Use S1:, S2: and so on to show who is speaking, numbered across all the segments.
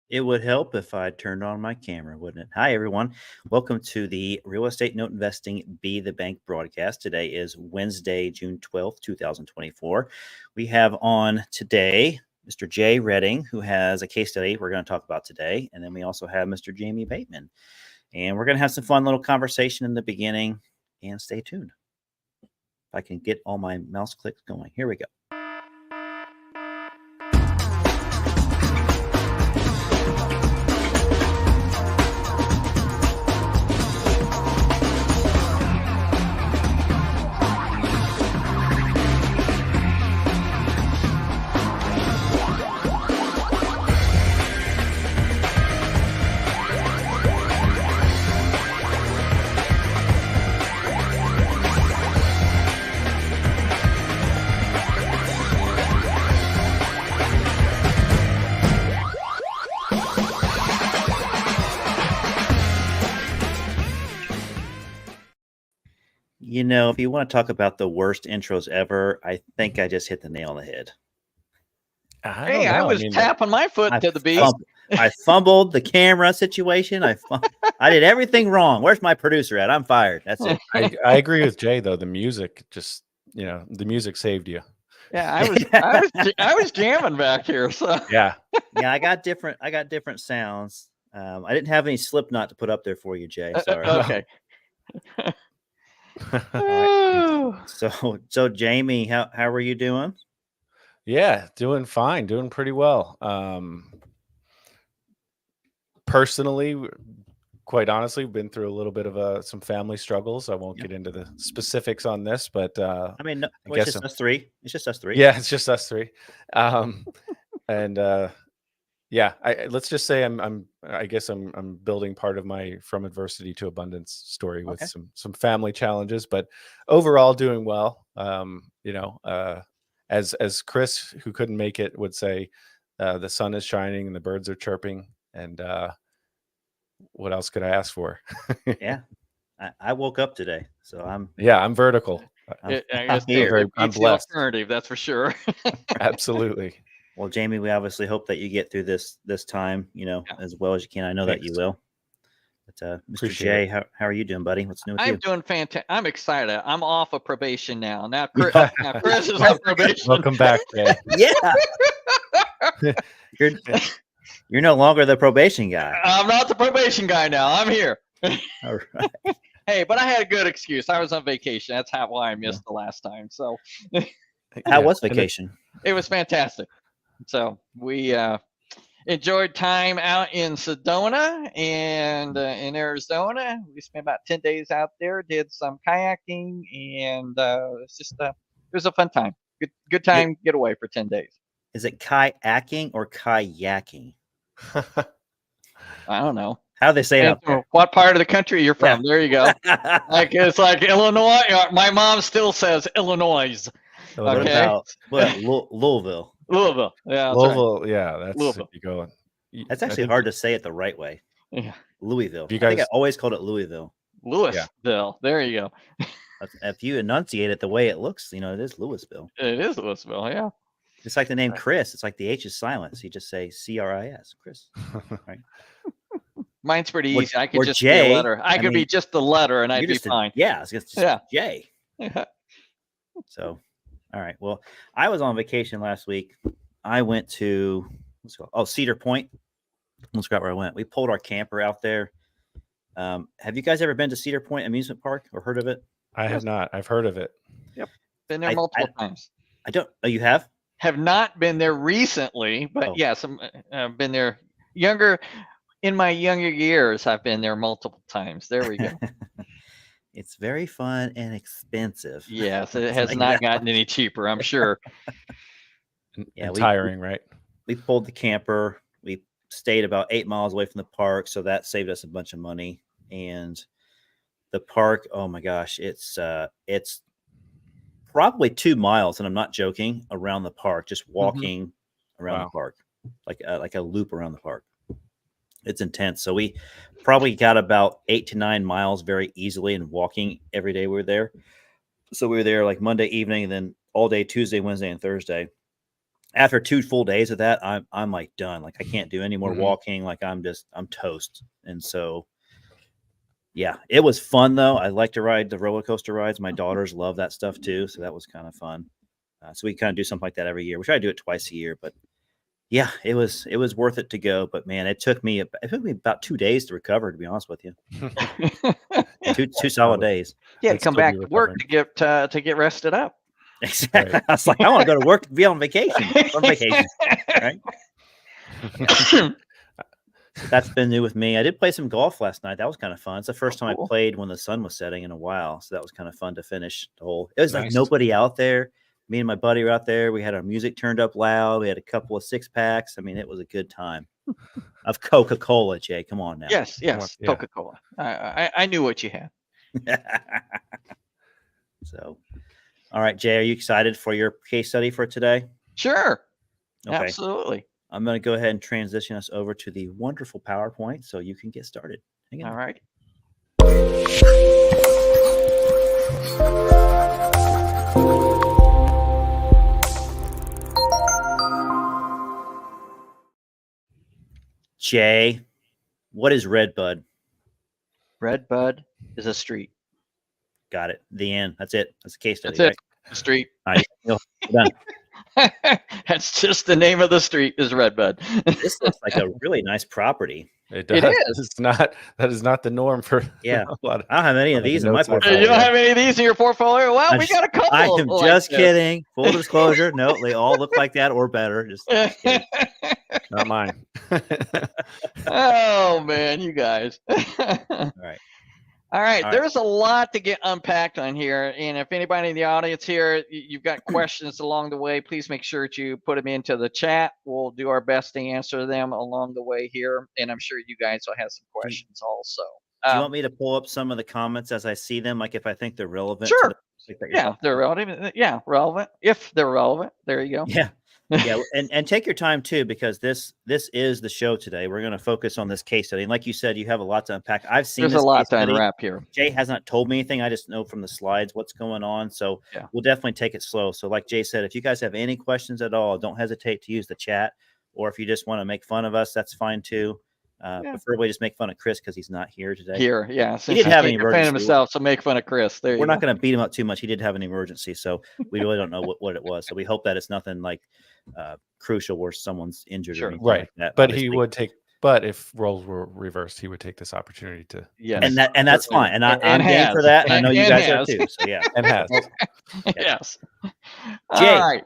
S1: It would help if I turned on my camera, wouldn't it? Hi, everyone. Welcome to the Real Estate Note Investing Be the Bank broadcast. Today is Wednesday, June 12th, 2024. We have on today Mr. Jay Redding, who has a case study we're going to talk about today. And then we also have Mr. Jamie Bateman. And we're going to have some fun little conversation in the beginning. And stay tuned. If I can get all my mouse clicks going. Here we go. You know, if you want to talk about the worst intros ever, I think I just hit the nail on the head.
S2: I was tapping my foot to the beat.
S1: I fumbled the camera situation. I did everything wrong. Where's my producer at? I'm fired. That's it.
S3: I agree with Jay though. The music just, the music saved you.
S2: Yeah, I was jamming back here. So
S3: yeah.
S1: I got different sounds. I didn't have any Slipknot to put up there for you, Jay. Sorry.
S2: Okay.
S1: So Jamie, how are you doing?
S3: Yeah, doing fine, doing pretty well. Personally, quite honestly, been through a little bit of some family struggles. I won't get into the specifics on this, but
S1: I mean, no, it's just us three. It's just us three.
S3: Yeah, it's just us three. Yeah, let's just say I guess I'm building part of my From Adversity to Abundance story with some family challenges, but overall doing well. As Chris, who couldn't make it, would say, the sun is shining and the birds are chirping, and what else could I ask for?
S1: Yeah, I woke up today, so I'm
S3: vertical.
S2: I'm blessed. Alternative, that's for sure.
S3: Absolutely.
S1: Well, Jamie, we obviously hope that you get through this time, as well as you can. I know that you will. But Mr. Jay, how are you doing, buddy? What's new with you?
S2: I'm doing fantastic. I'm excited. I'm off of probation now. Now Chris is on probation.
S3: Welcome back, Jay.
S1: Yeah. You're no longer the probation guy.
S2: I'm not the probation guy now. I'm here.
S1: All right.
S2: Hey, but I had a good excuse. I was on vacation. That's why I missed the last time. So
S1: how was vacation?
S2: It was fantastic. So we enjoyed time out in Sedona and in Arizona. We spent about 10 days out there, did some kayaking, and it was a fun time. Good time getaway for 10 days.
S1: Is it kayaking or kayaking?
S2: I don't know.
S1: How do they say it?
S2: What part of the country you're from? Yeah. There you go. It's like Illinois. My mom still says Illinois.
S1: Okay. Louisville.
S2: Louisville, yeah,
S3: Louisville, right. Yeah, that's
S1: Louisville.
S3: You go.
S1: That's actually hard to say it the right way.
S2: Yeah,
S1: Louisville. I think I always called it Louisville.
S2: Louisville. Yeah. There you go.
S1: If you enunciate it the way it looks, it is Louisville.
S2: It is Louisville, yeah.
S1: It's like the name Chris. It's like the H is silent. So you just say CRIS, Chris. Right.
S2: Mine's pretty easy. I could just be a letter. I could be just the letter, and I'd be fine.
S1: It's just J. So. All right. Well, I was on vacation last week. I went to Cedar Point. Let's forgot where I went. We pulled our camper out there. Have you guys ever been to Cedar Point Amusement Park or heard of it?
S3: I have not. I've heard of it.
S2: Yep. Been there multiple times.
S1: I don't. Oh, you have?
S2: Have not been there recently, but yes, I've been there younger. In my younger years, I've been there multiple times. There we go.
S1: It's very fun and expensive.
S2: Yes, it has not gotten any cheaper, I'm sure.
S3: And tiring, right?
S1: We pulled the camper. We stayed about 8 miles away from the park, so that saved us a bunch of money. And the park, oh my gosh, it's probably 2 miles, and I'm not joking, around the park, just walking around the park, like a loop around the park. It's intense. So we probably got about 8 to 9 miles very easily and walking every day we were there. So we were there like Monday evening and then all day Tuesday, Wednesday, and Thursday. after 2 full days of that, I'm like done. Like I can't do any more walking. Like I'm toast. And so, yeah, it was fun though. I like to ride the roller coaster rides. My daughters love that stuff too. So that was kind of fun. So we kind of do something like that every year. We try to do it twice a year, but yeah, it was worth it to go. But man, it took me about 2 days to recover, to be honest with you. two solid days.
S2: Yeah, to come back to work to get rested up.
S1: Exactly. Right. I was like, I want to go to work to be on vacation. On vacation, right? That's been new with me. I did play some golf last night. That was kind of fun. It's the first time I played when the sun was setting in a while, so that was kind of fun to finish the hole. It was like nobody out there. Me and my buddy were out there. We had our music turned up loud. We had a couple of 6-packs. I mean, it was a good time. Of Coca-Cola, Jay. Come on now.
S2: Yes, Coca-Cola. I knew what you had.
S1: So, all right, Jay, are you excited for your case study for today?
S2: Sure.
S1: Okay.
S2: Absolutely.
S1: I'm going to go ahead and transition us over to the wonderful PowerPoint so you can get started.
S2: All right.
S1: Jay, what is Redbud?
S2: Redbud is a street.
S1: Got it. The end. That's it. That's the case study.
S2: That's it. Right? The street.
S1: All right. Done.
S2: That's just the name of the street is Redbud.
S1: This looks like a really nice property.
S3: It does. It is. It's not. That is not the norm for.
S1: Yeah. A lot of, I don't have any of these in my portfolio.
S2: You don't have any of these in your portfolio? Well, we got a couple.
S1: I am just kidding. Full disclosure. No, they all look like that or better. Just
S3: not mine.
S2: Oh man, you guys.
S1: All right.
S2: All right, there's a lot to get unpacked on here, and if anybody in the audience here, you've got questions along the way, please make sure that you put them into the chat. We'll do our best to answer them along the way here, and I'm sure you guys will have some questions also.
S1: Do you want me to pull up some of the comments as I see them, like if I think they're relevant?
S2: Sure. Yeah, they're relevant. Yeah, relevant. If they're relevant, there you go.
S1: Yeah. Yeah, and take your time too, because this is the show today. We're going to focus on this case study, and like you said, you have a lot to unpack. I've seen
S2: there's a lot to unwrap here.
S1: Jay has not told me anything. I just know from the slides what's going on, so we'll definitely take it slow. So, like Jay said, if you guys have any questions at all, don't hesitate to use the chat, or if you just want to make fun of us, that's fine too. Preferably just make fun of Chris because he's not here today.
S2: He
S1: did have an emergency
S2: himself, so make fun of Chris.
S1: We're not going to beat him up too much. He did have an emergency, so we really don't know what it was. So we hope that it's nothing like crucial where someone's injured or anything like that.
S3: But obviously. He would take. But if roles were reversed, he would take this opportunity to.
S1: And that's fine. And I'm game for that. And I know you guys are too. So yeah.
S3: And has.
S2: Yes.
S1: Jay,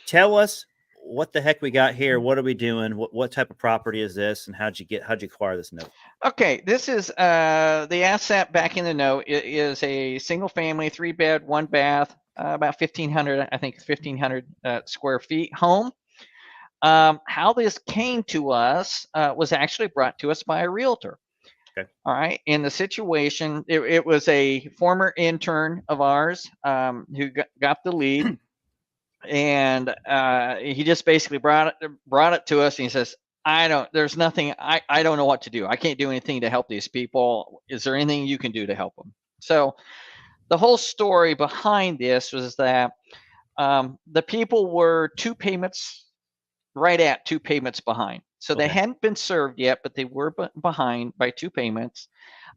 S1: tell us what the heck we got here. What are we doing? What type of property is this? And how'd you acquire this note?
S2: Okay, this is the asset back in the note. It is a single family, 3-bed, 1-bath, about 1,500, I think 1,500 square feet home. How this came to us was actually brought to us by a realtor.
S1: Okay.
S2: All right. In the situation, it was a former intern of ours who got the lead. And he just basically brought it to us, and he says, there's nothing, I don't know what to do. I can't do anything to help these people. Is there anything you can do to help them? So the whole story behind this was that the people were right at 2 payments behind. So they hadn't been served yet, but they were behind by 2 payments.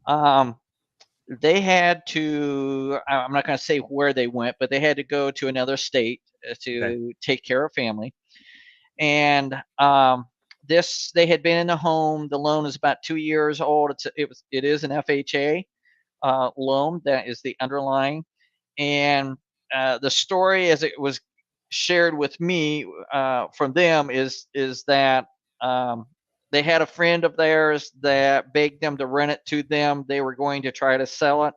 S2: They had to, I'm not going to say where they went, but they had to go to another state to take care of family. And they had been in the home. The loan is about 2 years old. It is an FHA loan that is the underlying. And the story as it was shared with me from them is that they had a friend of theirs that begged them to rent it to them. They were going to try to sell it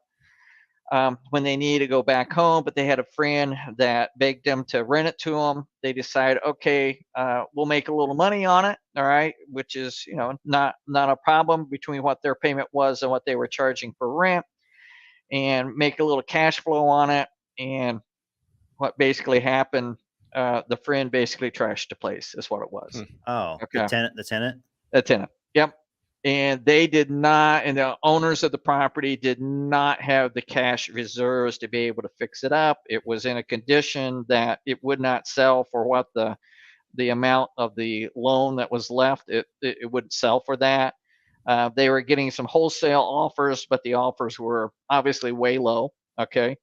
S2: when they needed to go back home, but they had a friend that begged them to rent it to them. They decided, okay, we'll make a little money on it, all right, which is not a problem between what their payment was and what they were charging for rent, and make a little cash flow on it. And what basically happened, the friend basically trashed the place, is what it was.
S1: Oh, okay. The tenant.
S2: The tenant. Yep. And they did not, and the owners of the property did not have the cash reserves to be able to fix it up. It was in a condition that it would not sell for what the the amount of the loan that was left. It wouldn't sell for that. They were getting some wholesale offers, but the offers were obviously way low. Okay.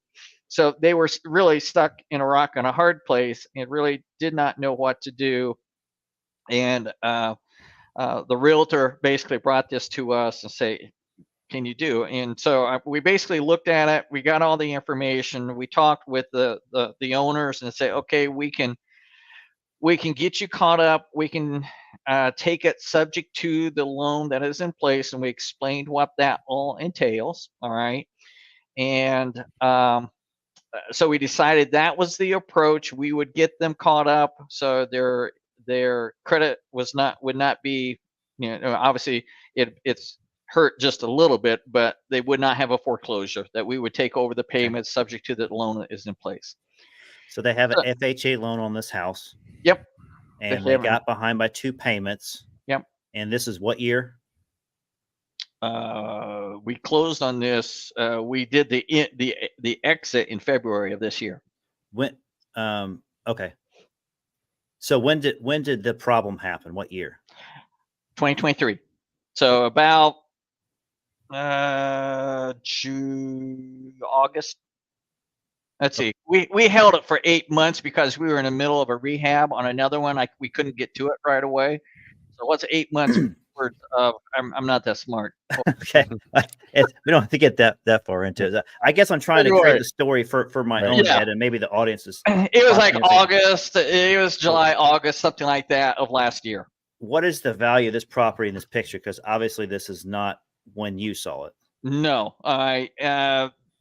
S2: So they were really stuck in a rock and a hard place and really did not know what to do. And the realtor basically brought this to us and say, can you do? And so we basically looked at it. We got all the information. We talked with the owners and say, okay, we can get you caught up. We can take it subject to the loan that is in place. And we explained what that all entails. All right. And so we decided that was the approach. We would get them caught up, so their credit would not be, obviously it's hurt just a little bit, but they would not have a foreclosure. That we would take over the payments subject to the loan that is in place.
S1: So they have an FHA loan on this house.
S2: Yep.
S1: And they got behind by 2 payments.
S2: Yep.
S1: And this is what year?
S2: We closed on this. We did the exit in February of this year.
S1: When? Okay. So when did the problem happen? What year?
S2: 2023. So about June, August. Let's see. We held it for 8 months because we were in the middle of a rehab on another one. We couldn't get to it right away. So what's 8 months worth of? I'm not that smart.
S1: Okay, we don't have to get that far into it. I guess I'm trying to create the story for my own head, and maybe the audience is.
S2: It was like August. It was July, August, something like that of last year.
S1: What is the value of this property in this picture? Because obviously this is not when you saw it.
S2: No,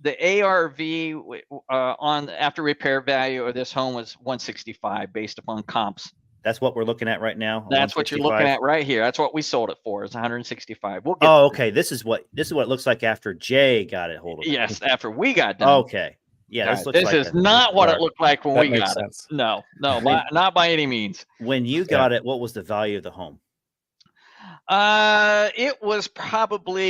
S2: the ARV on after repair value of this home was 165 based upon comps.
S1: That's what we're looking at right now.
S2: That's what you're looking at right here. That's what we sold it for. It's 165. We'll get
S1: okay. This is what it looks like after Jay got it hold of it.
S2: Yes, after we got done.
S1: Okay. Yeah,
S2: this is not what it looked like when we got it. No, not by any means.
S1: When you got it, what was the value of the home?
S2: It was probably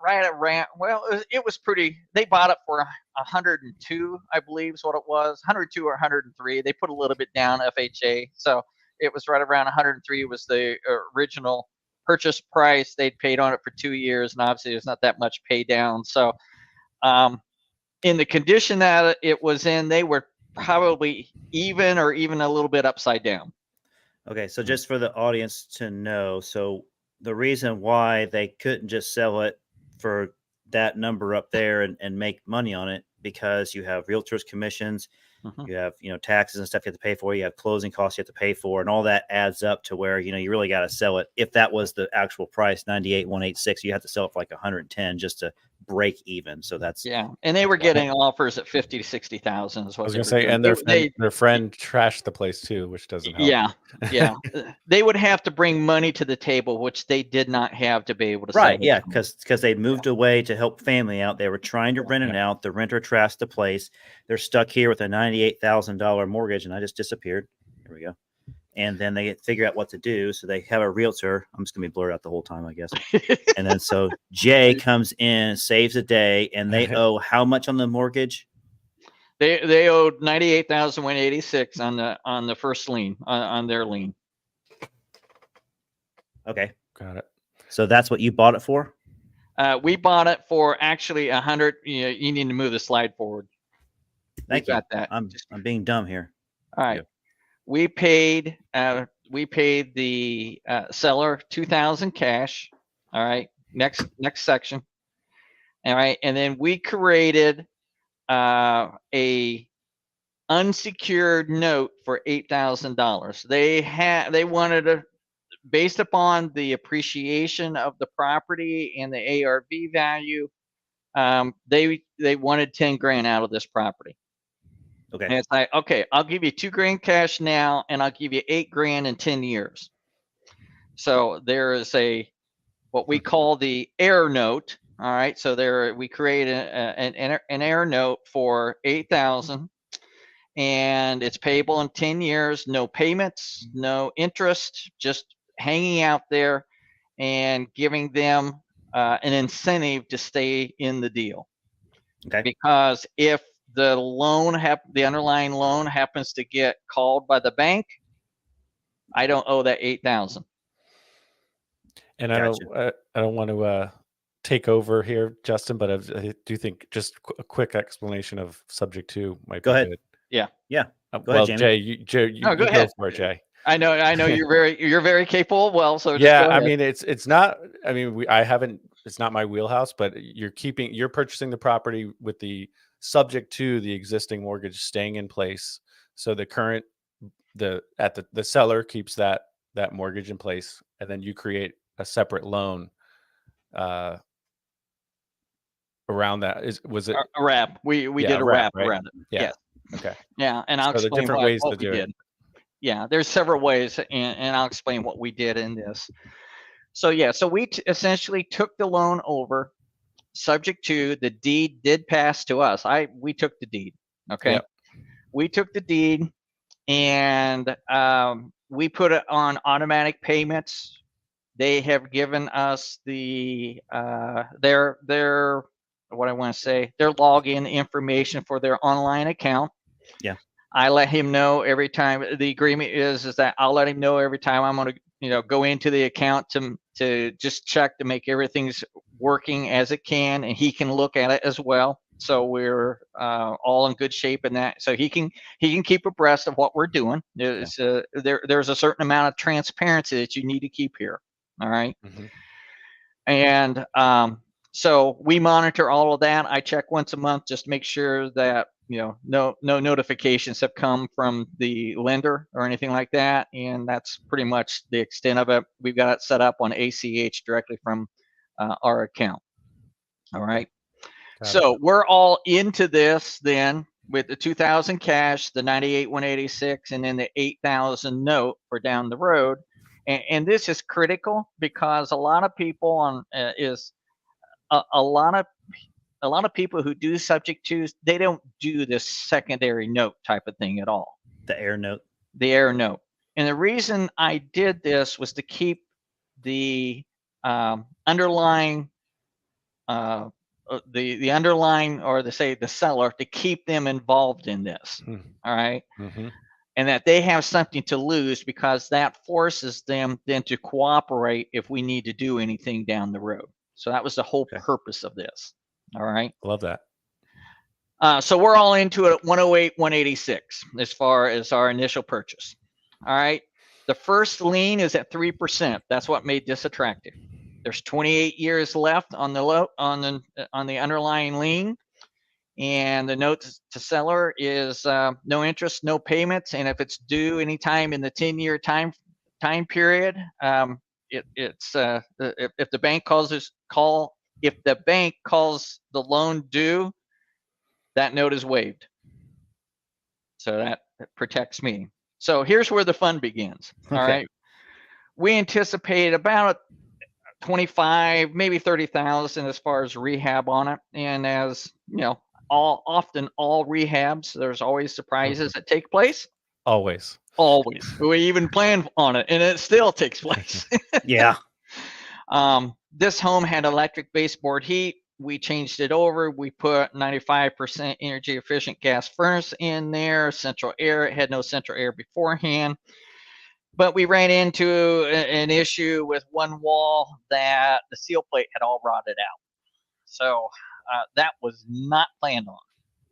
S2: right around. Well, it was pretty. They bought it for 102, I believe, is what it was. 102 or 103. They put a little bit down FHA, so it was right around 103. Was the original purchase price. They'd paid on it for 2 years, and obviously there's not that much pay down. So, in the condition that it was in, they were probably even or even a little bit upside down.
S1: Okay, so just for the audience to know, so the reason why they couldn't just sell it for that number up there and make money on it, because you have realtors commissions, you have taxes and stuff you have to pay for, you have closing costs you have to pay for, and all that adds up to where you really got to sell it. If that was the actual price, 98,186, you have to sell it for like 110 just to break even. So that's
S2: and they were getting offers at 50 to 60,000. I was
S3: gonna say, and their friend trashed the place too, which doesn't help.
S2: Yeah. They would have to bring money to the table, which they did not have to be able to.
S1: Right. Yeah, because they moved away to help family out. They were trying to rent it out. The renter trashed the place. They're stuck here with a $98,000 mortgage, and I just disappeared. Here we go. And then they figure out what to do. So they have a realtor. I'm just going to be blurred out the whole time, I guess. And then so Jay comes in, saves the day, and they owe how much on the mortgage?
S2: They owed $98,186 on the first lien, on their lien.
S1: Okay.
S3: Got it.
S1: So that's what you bought it for?
S2: We bought it for actually 100. You need to move the slide forward.
S1: Thank you.
S2: Got that.
S1: I'm being dumb here.
S2: All right. We paid the seller $2,000 cash. All right. Next section. All right. And then we created a unsecured note for $8,000. They wanted to, based upon the appreciation of the property and the ARV value, they wanted 10 grand out of this property.
S1: Okay.
S2: And it's like, okay, I'll give you 2 grand cash now, and I'll give you 8 grand in 10 years. So there is what we call the air note. All right. So we create an air note for $8,000, and it's payable in 10 years, no payments, no interest, just hanging out there and giving them an incentive to stay in the deal.
S1: Okay.
S2: Because if the the underlying loan happens to get called by the bank, I don't owe that $8,000.
S3: And
S1: Gotcha.
S3: I don't want to take over here, Justin, but I do think just a quick explanation of subject to might
S1: Go
S3: be
S1: ahead.
S3: good.
S2: Yeah.
S1: Yeah. Go
S3: Well,
S1: ahead, Jamie.
S3: Jay,
S2: No, go
S3: you go
S2: ahead.
S3: for it, Jay.
S2: I know you're very capable. Well, so just
S3: Yeah,
S2: go
S3: I
S2: ahead.
S3: mean it's not. I mean I haven't. It's not my wheelhouse, but you're purchasing the property with the subject to the existing mortgage staying in place. So the seller keeps that mortgage in place, and then you create a separate loan around that. Was it
S2: A wrap? We
S3: yeah,
S2: did a
S3: wrap,
S2: wrap
S3: right?
S2: around it.
S3: Yeah.
S2: Yes.
S3: Okay.
S2: Yeah, and I'll
S3: So the
S2: explain
S3: different ways to
S2: what we
S3: do
S2: did.
S3: it.
S2: Yeah, there's several ways, and I'll explain what we did in this. So yeah, so we essentially took the loan over, subject to the deed did pass to us. We took the deed. Okay.
S3: Yep.
S2: We took the deed, and we put it on automatic payments. They have given us their what I want to say, their login information for their online account.
S1: Yeah.
S2: I let him know every time. The agreement is that I'll let him know every time I'm going to go into the account to just check to make everything's working as it can, and he can look at it as well. So we're all in good shape in that. So he can keep abreast of what we're doing. There's a certain amount of transparency that you need to keep here. All right.
S3: Mm-hmm.
S2: And so we monitor all of that. I check once a month just to make sure that no notifications have come from the lender or anything like that, and that's pretty much the extent of it. We've got it set up on ACH directly from our account. All right. So we're all into this then with the 2,000 cash, the 98,186, and then the 8,000 note for down the road. And this is critical because a lot of people a lot of people who do subject twos, they don't do this secondary note type of thing at all.
S1: The air note.
S2: The air note. And the reason I did this was to keep the underlying the underlying, or the seller, to keep them involved in this. All right.
S3: Mm-hmm.
S2: And that they have something to lose, because that forces them then to cooperate if we need to do anything down the road. So that was the whole purpose of this. All right.
S3: Love that.
S2: So we're all into it at 108, 186 as far as our initial purchase. All right. The first lien is at 3%. That's what made this attractive. There's 28 years left on the underlying lien, and the note to seller is no interest, no payments, and if it's due anytime in the 10-year time period, if the bank calls the loan due, that note is waived. So that protects me. So here's where the fun begins. All right. We anticipate about 25, maybe 30,000 as far as rehab on it. And as you know, often all rehabs, there's always surprises that take place.
S3: Always.
S2: We even plan on it, and it still takes place.
S1: Yeah.
S2: This home had electric baseboard heat. We changed it over. We put 95% energy efficient gas furnace in there, central air. It had no central air beforehand. But we ran into an issue with one wall that the seal plate had all rotted out. So that was not planned on.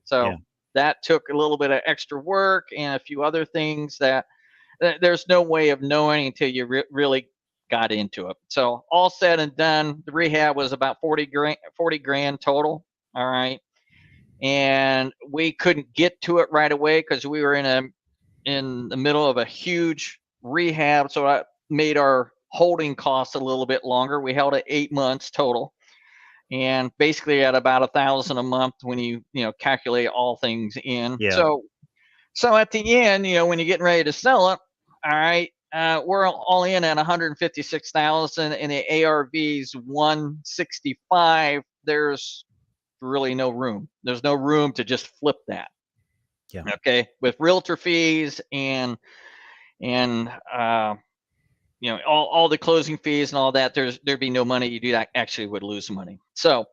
S2: So that took a little bit of extra work and a few other things that there's no way of knowing until you really got into it. So all said and done, the rehab was about 40 grand total. All right. And we couldn't get to it right away because we were in the middle of a huge rehab, so that made our holding costs a little bit longer. We held it 8 months total, and basically at about $1,000 a month when you calculate all things in.
S1: Yeah.
S2: So at the end, when you're getting ready to sell it, all right, we're all in at 156,000, and the ARV's 165. There's really no room. There's no room to just flip that.
S1: Yeah.
S2: Okay, with realtor fees and all the closing fees and all that, there'd be no money. You do that actually would lose money. So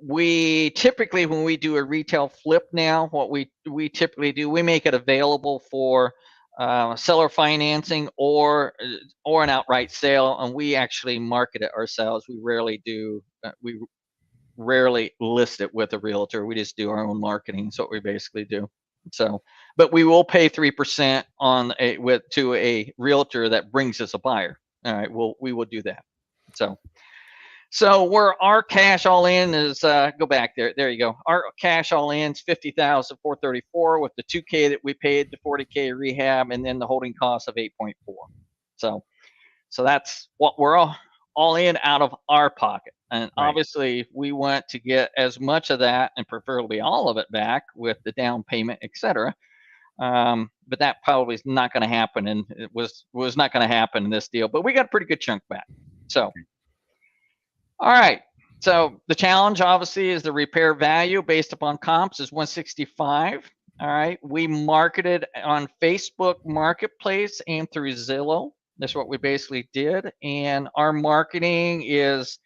S2: we typically, when we do a retail flip now, what we typically do, we make it available for seller financing or an outright sale, and we actually market it ourselves. We rarely do. We rarely list it with a realtor. We just do our own marketing. That's what we basically do. So, but we will pay 3% on to a realtor that brings us a buyer. All right, we will do that. So where our cash all in is, go back there. There you go. Our cash all in is $50,434 with the $2K that we paid, the $40K rehab, and then the holding cost of 8.4. So that's what we're all in out of our pocket. And obviously we want to get as much of that and preferably all of it back with the down payment, etc. But that probably is not going to happen, and it was not going to happen in this deal. But we got a pretty good chunk back. So. All right. So the challenge obviously is the repair value based upon comps is 165. All right. We marketed on Facebook Marketplace and through Zillow. That's what we basically did. And our marketing is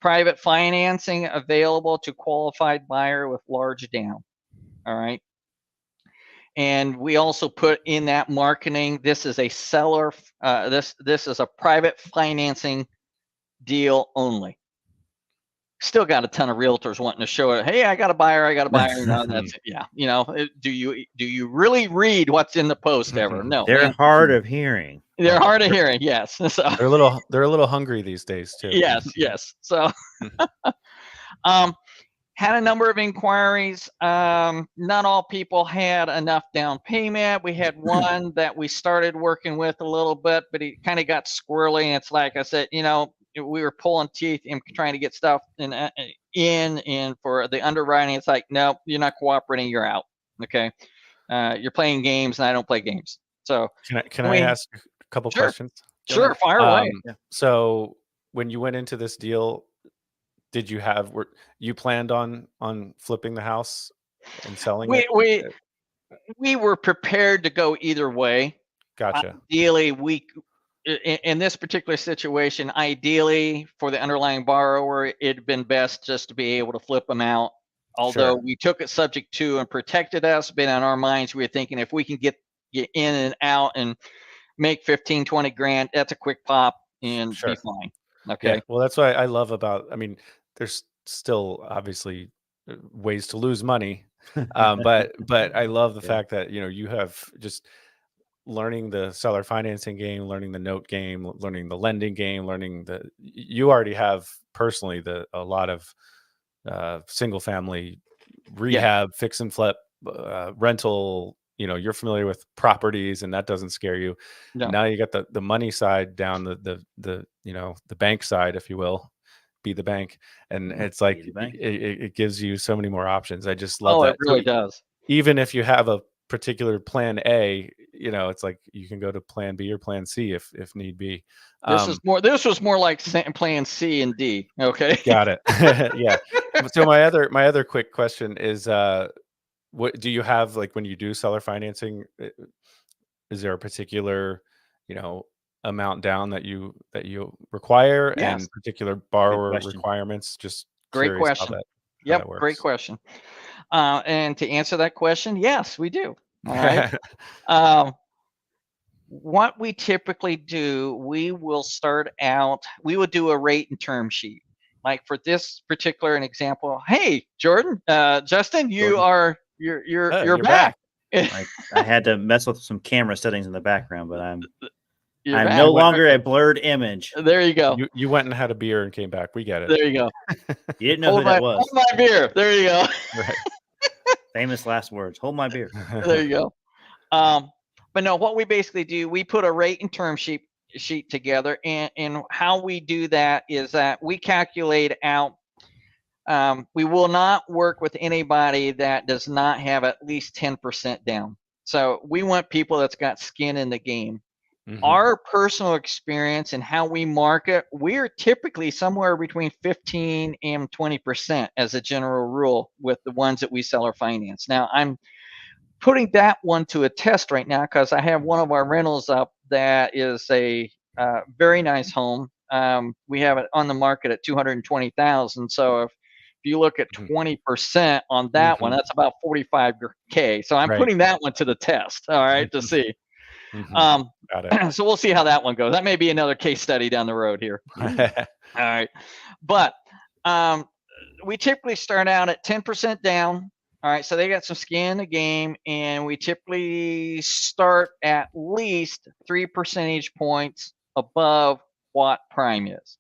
S2: private financing available to qualified buyer with large down. All right. And we also put in that marketing, this is a seller, this is a private financing deal only. Still got a ton of realtors wanting to show it. Hey, I got a buyer. You know, that's it. Yeah. You know, do you really read what's in the post ever? No.
S1: They're hard of hearing.
S2: They're hard of hearing. Yes. So
S3: they're a little hungry these days too.
S2: Yes. So, had a number of inquiries. Not all people had enough down payment. We had one that we started working with a little bit, but he kind of got squirrely. And it's like I said, you know, we were pulling teeth and trying to get stuff in for the underwriting. It's like, no, you're not cooperating. You're out. Okay. You're playing games and I don't play games. So
S3: can I ask a couple questions?
S2: Sure. Fire away.
S3: So when you went into this deal, did you you planned on flipping the house and selling it?
S2: We were prepared to go either way.
S3: Gotcha.
S2: Ideally, in this particular situation, ideally for the underlying borrower, it'd been best just to be able to flip them out. Although we took it subject to and protected us, but in our minds, we were thinking if we can get in and out and make 15, 20 grand, that's a quick pop and be fine. Okay.
S3: Yeah. Well, that's what I love about, I mean, there's still obviously ways to lose money. But I love the fact that, you know, you have just learning the seller financing game, learning the note game, learning the lending game, you already have personally a lot of single family rehab, fix and flip, rental. You know, you're familiar with properties, and that doesn't scare you. No. Now you got the money side down, the you know, the bank side, if you will, be the bank, and it's like it gives you so many more options. I just love that.
S2: It really does.
S3: Even if you have a particular plan A, you know, it's like you can go to plan B or plan C if need be.
S2: This was more like plan C and D. Okay.
S3: Got it. Yeah. So my other quick question is, what do you have, like, when you do seller financing, is there a particular, you know, amount down that you require and particular borrower requirements? Just
S2: great question. Yep. Great question. And to answer that question, yes, we do. All right. What we typically do, we will do a rate and term sheet. Like for this particular example, hey, Jordan, Justin, you're back.
S1: I had to mess with some camera settings in the background, but I'm no longer a blurred image.
S2: There you go.
S3: You went and had a beer and came back. We get it.
S2: There you go.
S1: You didn't know who that was.
S2: Hold my beer. There you go.
S3: Right.
S1: Famous last words. Hold my beer.
S2: There you go. But no, what we basically do, we put a rate and term sheet together, and how we do that is that we calculate out. We will not work with anybody that does not have at least 10% down. So we want people that's got skin in the game. Mm-hmm. Our personal experience and how we market, we're typically somewhere between 15 and 20% as a general rule with the ones that we sell or finance. Now, I'm putting that one to a test right now because I have one of our rentals up that is a very nice home. We have it on the market at $220,000. So if you look at 20% on that one, that's about $45K. So I'm
S3: Right.
S2: putting that one to the test, all right, to see.
S3: Got it.
S2: So we'll see how that one goes. That may be another case study down the road here. All right. But we typically start out at 10% down. All right. So they got some skin in the game, and we typically start at least 3 percentage points above what prime is.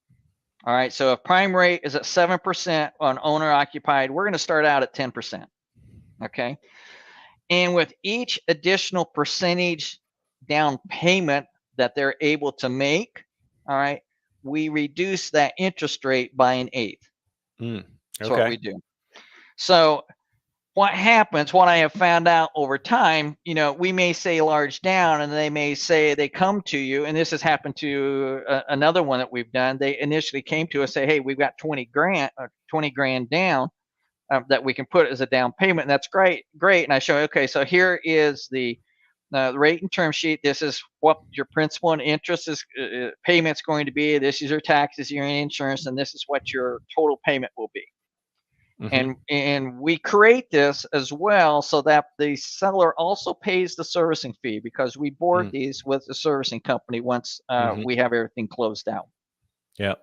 S2: All right. So if prime rate is at 7% on owner occupied, we're going to start out at 10%. Okay. And with each additional percentage down payment that they're able to make, all right, we reduce that interest rate by 1/8. That's what we do. So what happens, what I have found out over time, we may say large down, and they may say, they come to you, and this has happened to another one that we've done. They initially came to us, say, hey, we've got 20 grand down that we can put as a down payment, and that's great. And I show, okay, so here is the rate and term sheet. This is what your principal and interest is payment's going to be. This is your taxes, your insurance, and this is what your total payment will be. And we create this as well so that the seller also pays the servicing fee, because we board these with the servicing company once we have everything closed out.
S3: Yeah.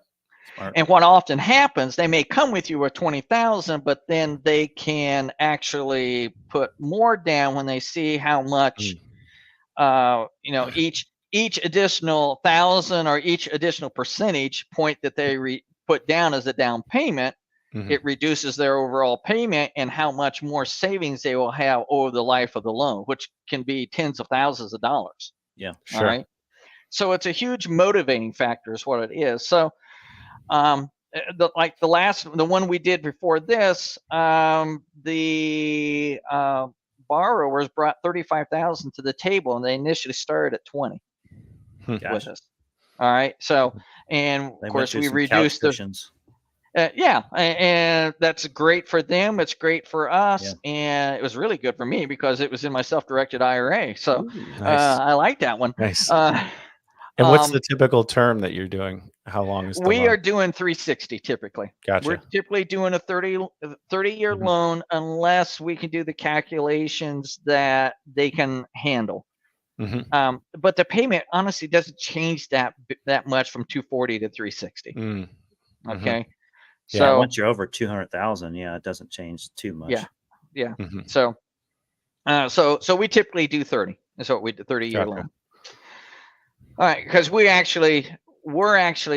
S2: Smart. And what often happens, they may come with you with 20,000, but then they can actually put more down when they see how much each additional 1,000 or each additional percentage point that they put down as a down payment. It reduces their overall payment and how much more savings they will have over the life of the loan, which can be tens of thousands of dollars.
S1: Yeah,
S2: sure. All right. So it's a huge motivating factor is what it is. So the one we did before this, the borrowers brought 35,000 to the table, and they initially started at 20 with us. All right. So, and of course we reduced and that's great for them. It's great for us, and it was really good for me because it was in my self-directed IRA. So nice. I like that one.
S3: Nice. And what's the typical term that you're doing? How long is the
S2: we
S3: loan?
S2: are doing 360 typically.
S3: Gotcha.
S2: We're typically doing a 30-year loan unless we can do the calculations that they can handle. But the payment honestly doesn't change that much from 240 to 360. Okay.
S1: So once you're over 200,000, it doesn't change too much.
S2: Yeah. So we typically do 30. That's what we do, 30-year loan. All right, because we're actually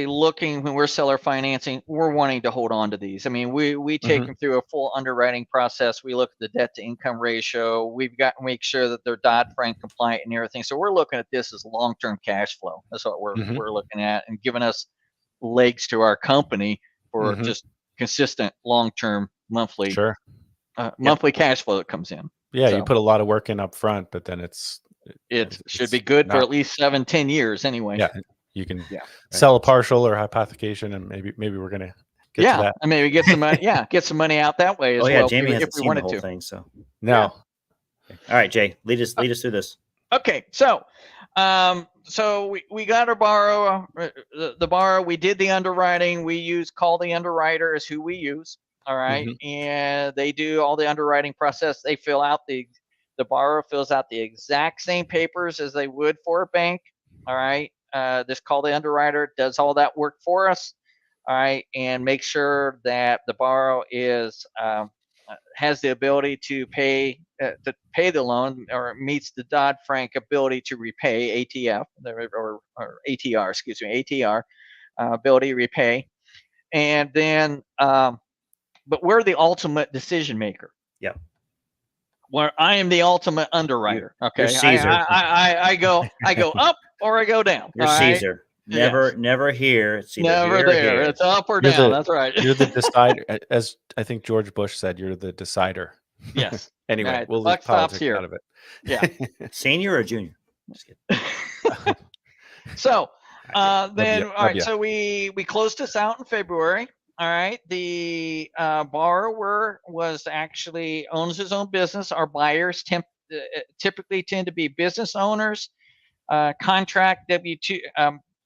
S2: looking, when we're seller financing, we're wanting to hold on to these. I mean, we take them through a full underwriting process. We look at the debt to income ratio. We've got to make sure that they're Dodd-Frank compliant and everything. So we're looking at this as long-term cash flow. That's what we're looking at, and giving us legs to our company for just consistent long-term monthly monthly cash flow that comes in.
S3: Yeah, so you put a lot of work in up front, but then it
S2: should be good for at least 7-10 years anyway.
S3: Yeah, you can sell a partial or hypothecation, and maybe we're gonna get to that.
S2: And maybe get some money. Get some money out that way as well.
S1: Jamie hasn't seen the whole thing, so
S3: no.
S1: All right, Jay, lead us through this.
S2: Okay, so we got our borrower, the borrower. We did the underwriting. We call the underwriter is who we use. All right, and they do all the underwriting process. They fill out the borrower fills out the exact same papers as they would for a bank. All right, just call the underwriter, does all that work for us. All right, and make sure that the borrower has the ability to pay the loan, or meets the Dodd-Frank ability to repay, ATF or ATR, excuse me, ATR ability to repay, and then but we're the ultimate decision maker.
S1: Yeah.
S2: Where I am the ultimate underwriter. Okay.
S1: You're Caesar.
S2: I go up or I go down.
S1: You're Caesar. Never here. It's either
S2: never
S1: here
S2: there.
S1: Or here.
S2: It's up or down. That's right.
S3: You're the decider, as I think George Bush said. You're the decider.
S2: Yes.
S3: Anyway,
S2: right.
S3: We'll leave politics here. Out of it.
S2: Yeah.
S1: Senior or junior? Just kidding.
S2: So then, all right. So we closed this out in February. All right. The borrower owns his own business. Our buyers typically tend to be business owners, contract W-2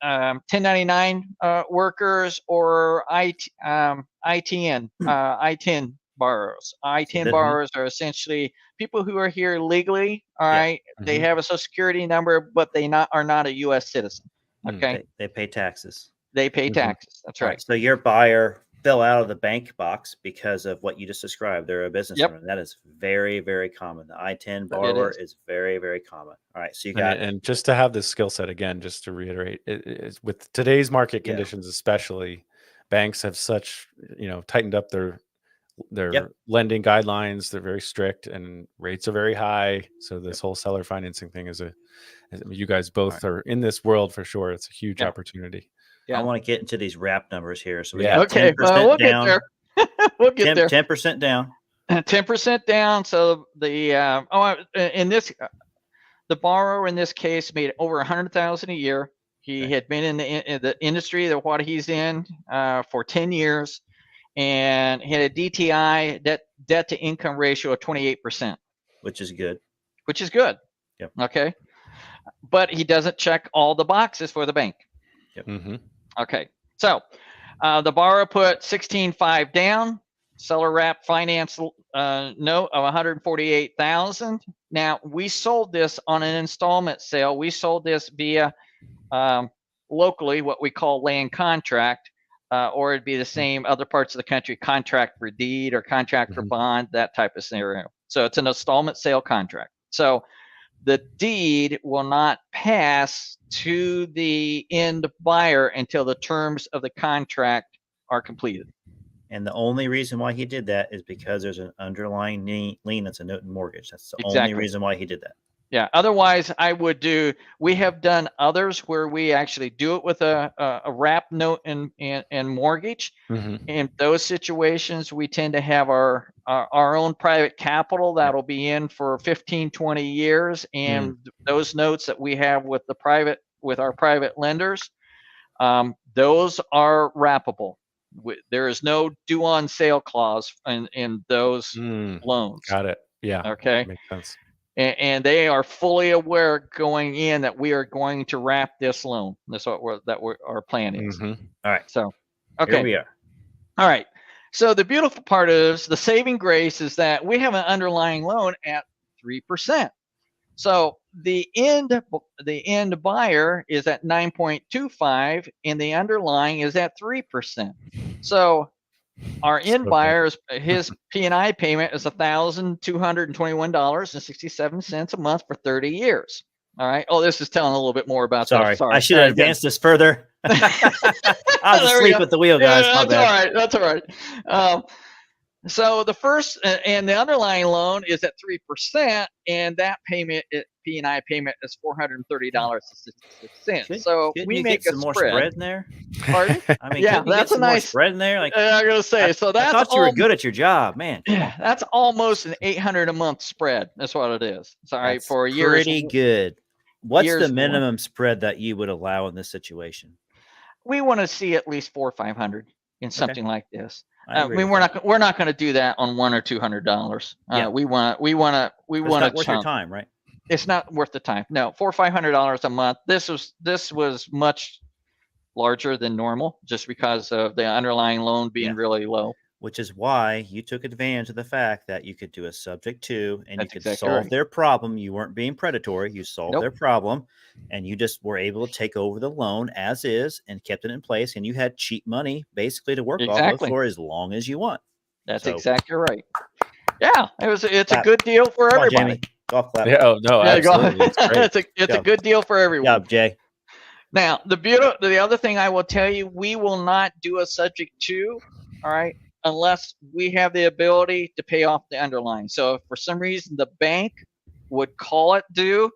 S2: 1099 workers or ITN borrowers. I-10
S1: that-
S2: borrowers are essentially people who are here legally. All
S1: Yeah.
S2: right, they have a social security number, but they are not a U.S. citizen. Okay,
S1: They pay taxes.
S2: they pay taxes. That's
S1: All
S2: right.
S1: So your buyer fell out of the bank box because of what you just described. They're a business
S2: Yep.
S1: owner. That is very, very common. The I-10
S2: It
S1: borrower
S2: is.
S1: is very, very common. All right. So you
S3: I mean,
S1: got
S3: and just to have this skill set again, just to reiterate, with today's market
S1: Yeah.
S3: conditions, especially, banks have such tightened up their
S1: Yep.
S3: lending guidelines. They're very strict, and rates are very high. So this whole seller financing thing you guys both are in this world for sure. It's a huge opportunity.
S2: Yeah.
S1: I want to get into these wrap numbers here. So we
S3: Yeah.
S1: got
S2: Okay.
S1: 10%
S2: Well, we'll
S1: down.
S2: get there. We'll get there.
S1: 10% down.
S2: 10% down. So the the borrower in this case made over $100,000 a year. He had been in the industry that what he's in for 10 years, and he had a DTI debt to income ratio of 28%,
S1: Which is good.
S2: which is good.
S1: Yep.
S2: Okay, but he doesn't check all the boxes for the bank.
S1: Yep.
S3: Mm-hmm.
S2: Okay, so the borrower put 16.5 down. Seller wrap finance note of $148,000. Now we sold this on an installment sale. We sold this via locally what we call land contract, or it'd be the same other parts of the country, contract for deed or contract for bond, that type of scenario. So it's an installment sale contract. So the deed will not pass to the end buyer until the terms of the contract are completed.
S1: And the only reason why he did that is because there's an underlying lien that's a note and mortgage. That's the only reason why he did that.
S2: Yeah. Otherwise, we have done others where we actually do it with a wrap note and mortgage. In those situations, we tend to have our own private capital that'll be in for 15, 20 years. And those notes that we have with our private lenders, those are wrappable. There is no due on sale clause in those loans.
S3: Got it. Yeah.
S2: Okay.
S3: Makes sense.
S2: And they are fully aware going in that we are going to wrap this loan. That's what our plan is.
S1: All right.
S2: So, okay.
S1: Here we are.
S2: All right. So the beautiful part is the saving grace is that we have an underlying loan at 3%. So the end buyer is at 9.25 and the underlying is at 3%. So our end buyer, his P&I payment is $1,221.67 a month for 30 years. All right. Oh, this is telling a little bit more about that. Sorry.
S1: I should have advanced this further. I was asleep at the wheel, guys.
S2: That's all right. So the first and the underlying loan is at 3%, and that P&I payment is $430.66. So we make
S1: some more spread in there.
S2: Pardon?
S1: I mean,
S2: yeah, that's a nice
S1: spread in there. Like
S2: I'm gonna say. So that's
S1: I thought you were good at your job, man.
S2: Yeah, that's almost an $800 a month spread. That's what it is. Sorry,
S1: that's
S2: for a year.
S1: Pretty good. What's the minimum spread that you would allow in this situation?
S2: We want to see at least $400 or $500 in something like this. I mean, we're not going to do that on $100 or $200. We want to
S1: worth your time, right?
S2: It's not worth the time. No, $400 or $500 a month. This was much larger than normal, just because of the underlying loan being really low.
S1: Which is why you took advantage of the fact that you could do a subject to, and you could solve
S2: right.
S1: their problem. You weren't being predatory. You solved their problem, and you just were able to take over the loan as is and kept it in place. And you had cheap money basically to work off of for as long as you want.
S2: That's exactly right. Yeah, it's a good deal for everybody.
S1: Jamie. Golf clap.
S3: Yeah, oh no, absolutely.
S2: It's a good deal for everyone.
S1: Good job, Jay.
S2: Now, the other thing I will tell you, we will not do a subject to, all right, unless we have the ability to pay off the underlying. So if for some reason the bank would call it due,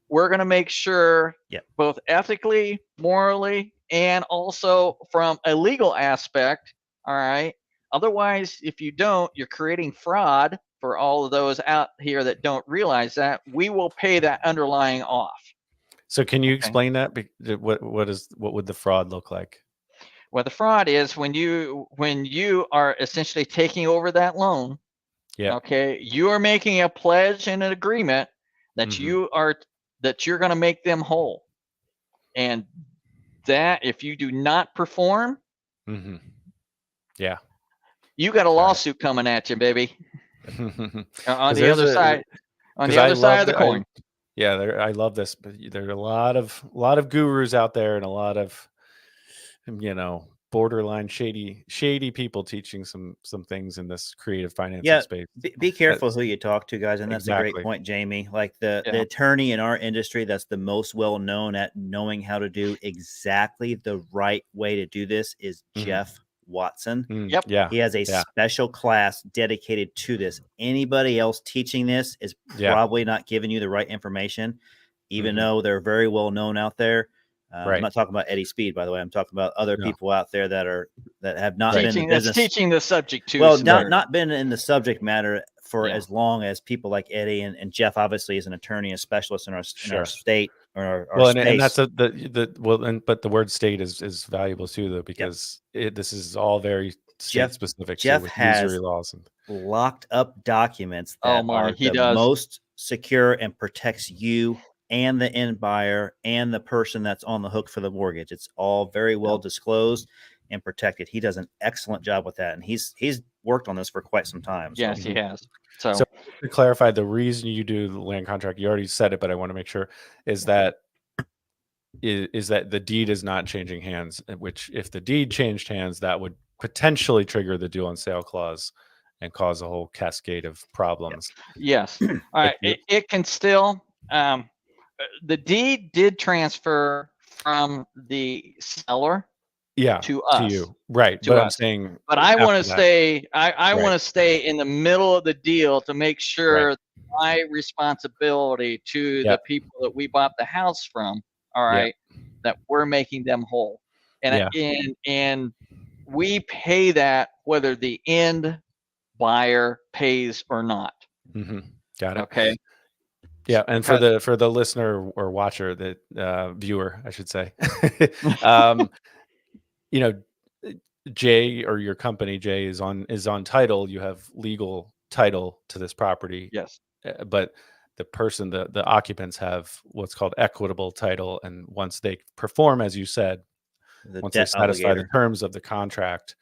S2: we're going to make sure both ethically, morally, and also from a legal aspect, all right? Otherwise, if you don't, you're creating fraud for all of those out here that don't realize that. We will pay that underlying off.
S3: So can you explain that? What would the fraud look like?
S2: Well, the fraud is when you are essentially taking over that loan.
S3: Yeah.
S2: Okay. You are making a pledge and an agreement that you're going to make them whole, and that if you do not perform,
S3: Mm-hmm. Yeah.
S2: you got a
S3: Got it.
S2: lawsuit coming at you, baby. On
S3: 'Cause
S2: the
S3: there's
S2: other
S3: a-
S2: side, on the
S3: I
S2: other side
S3: love
S2: of the coin.
S3: Yeah, I love this, but there are a lot of gurus out there and a lot of borderline shady people teaching some things in this creative financing
S1: Yeah,
S3: space.
S1: be careful
S3: That's
S1: who you talk to, guys, and that's a great
S3: exactly.
S1: point, Jamie. Like the
S2: Yeah.
S1: attorney in our industry that's the most well known at knowing how to do exactly the right way to do this is
S3: Mhm.
S1: Jeff Watson.
S2: Yep.
S3: Yeah.
S1: He has a
S3: Yeah.
S1: special class dedicated to this. Anybody else teaching this is
S3: Yeah.
S1: probably not giving you the right information, even
S3: Mhm.
S1: though they're very well known out there. I'm
S3: Right.
S1: not talking about Eddie Speed, by the way. I'm talking about other
S3: No.
S1: people out there that have not been in the
S2: Teaching, that's
S1: business.
S2: teaching the subject to
S1: Well,
S2: some
S1: not been in the subject matter for
S2: Yeah.
S1: as long as people like Eddie and Jeff obviously is an attorney and specialist in our
S3: Sure.
S1: state or our
S3: Well,
S1: space.
S3: and that's but the word state is valuable too, though, because this is all very state specific too,
S1: Jeff
S3: with
S1: has
S3: usury laws and
S1: locked up documents
S2: Oh
S1: that
S2: my,
S1: are
S2: he
S1: the
S2: does.
S1: most secure and protects you and the end buyer and the person that's on the hook for the mortgage. It's all very well disclosed and protected. He does an excellent job with that, and he's worked on this for quite some time. So.
S2: Yes, he has. So,
S3: So to clarify, the reason you do the land contract, you already said it, but I want to make sure, is that the deed is not changing hands, which if the deed changed hands, that would potentially trigger the due on sale clause and cause a whole cascade of problems.
S2: yes. All right. It can still, the deed did transfer from the seller to us.
S3: To you. Right.
S2: To
S3: But I'm
S2: us.
S3: saying,
S2: But I want to
S3: after that.
S2: stay, I
S3: Right.
S2: want to stay in the middle of the deal to make sure
S3: Right.
S2: my responsibility to the
S3: Yep.
S2: people that we bought the house from, all
S3: Yep.
S2: right, that we're making them whole. And
S3: Yeah.
S2: and we pay that whether the end buyer pays or not.
S3: Mm-hmm. Got it.
S2: Okay.
S3: Yeah, and for the listener or watcher, the viewer, I should say, you know, Jay or your company, Jay, is on title. You have legal title to this property.
S2: Yes.
S3: But the person, the occupants have what's called equitable title, and once they perform, as you said, once they satisfy the terms of the contract,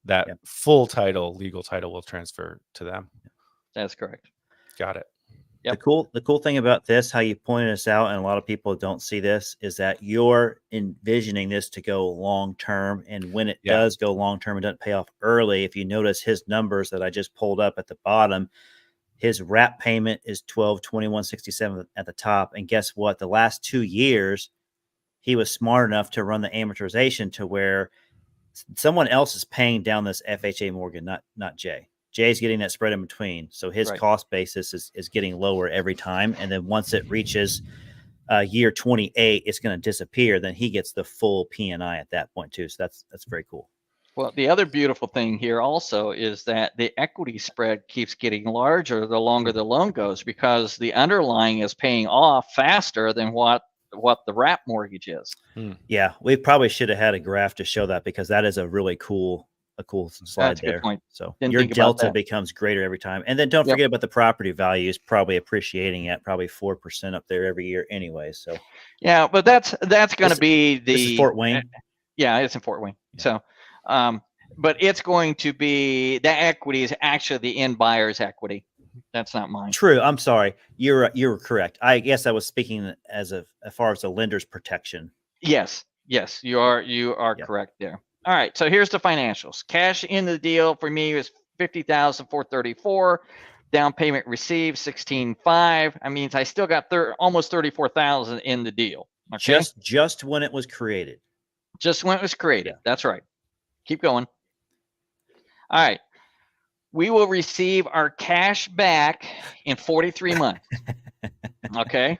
S3: that full title, legal title, will transfer to them.
S2: That's correct.
S3: Got it.
S2: Yep.
S1: The cool thing about this, how you pointed us out, and a lot of people don't see this, is that you're envisioning this to go long term. And when it does go long term, it doesn't pay off early. If you notice his numbers that I just pulled up at the bottom, his wrap payment is $1,221.67 at the top. And guess what? The last 2 years, he was smart enough to run the amortization to where someone else is paying down this FHA mortgage, not Jay. Jay's getting that spread in between. So his cost basis is getting lower every time. And then once it reaches year 28, it's going to disappear. Then he gets the full P&I at that point too. So that's very cool.
S2: Well, the other beautiful thing here also is that the equity spread keeps getting larger the longer the loan goes, because the underlying is paying off faster than what the wrap mortgage is.
S1: Yeah, we probably should have had a graph to show that, because that is a really cool slide. That's
S2: there.
S1: A good point. So
S2: Didn't
S1: your delta becomes greater every time. And then don't forget about the property values probably appreciating at probably 4% up there every year anyway. So
S2: yeah, but that's going to be the
S1: this is Fort Wayne.
S2: Yeah, it's in Fort Wayne. Yeah. So but it's going to be, that equity is actually the end buyer's equity. That's not mine.
S1: True. I'm sorry. You're correct. I guess I was speaking as far as the lender's protection.
S2: Yes, you are correct there. All right, so here's the financials. Cash in the deal for me was $50,434. Down payment received $16,500. I mean, I still got almost $34,000 in the deal. Okay?
S1: Just when it was created.
S2: Just when it was created. Yeah. That's right. Keep going. All right. We will receive our cash back in 43 months. Okay.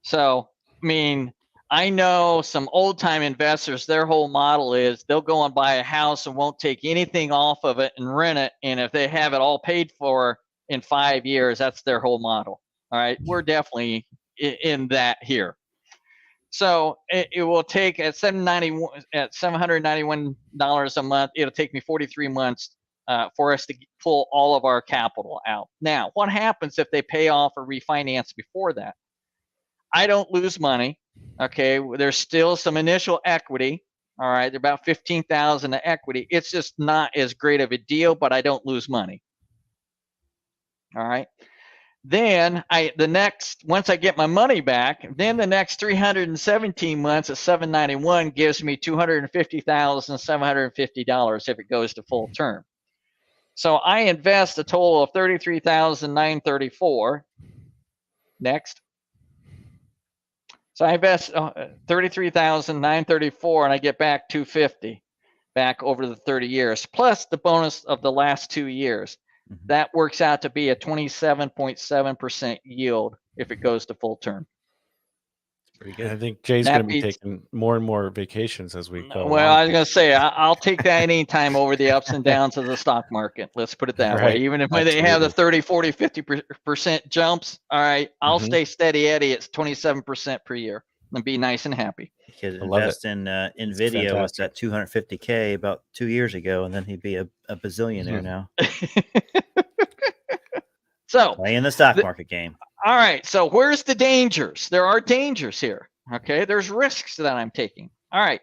S2: So, I mean, I know some old time investors, their whole model is they'll go and buy a house and won't take anything off of it and rent it. And if they have it all paid for in 5 years, that's their whole model. All right. We're definitely in that here. So it will take at $791 a month. It'll take me 43 months for us to pull all of our capital out. Now, what happens if they pay off or refinance before that? I don't lose money. Okay, there's still some initial equity. All right, they're about 15,000 in equity. It's just not as great of a deal, but I don't lose money. All right. Then once I get my money back, then the next 317 months at 791 gives me $250,750 if it goes to full term. So I invest a total of $33,934. Next. So I invest $33,934 and I get back $250 back over the 30 years, plus the bonus of the last 2 years.
S1: Mhm.
S2: That works out to be a 27.7% yield if it goes to full term.
S1: Pretty good.
S3: I think Jay's going to be taking more and more vacations as we go.
S2: Well,
S3: along.
S2: I was going to say, I'll take that anytime over the ups and downs of the stock market. Let's put it that way.
S3: Right.
S2: Even if they have the
S3: Absolutely.
S2: 30, 40, 50% jumps, all right, I'll
S3: Mhm.
S2: stay steady Eddie at 27% per year and be nice and happy.
S1: He could
S3: I love
S1: invest in NVIDIA with
S3: fantastic.
S1: that 250K about 2 years ago, and then he'd be a bazillionaire
S3: Mhm.
S1: now.
S2: So,
S1: Playing the stock market game.
S2: all right, so where's the dangers? There are dangers here. Okay, there's risks that I'm taking. All right,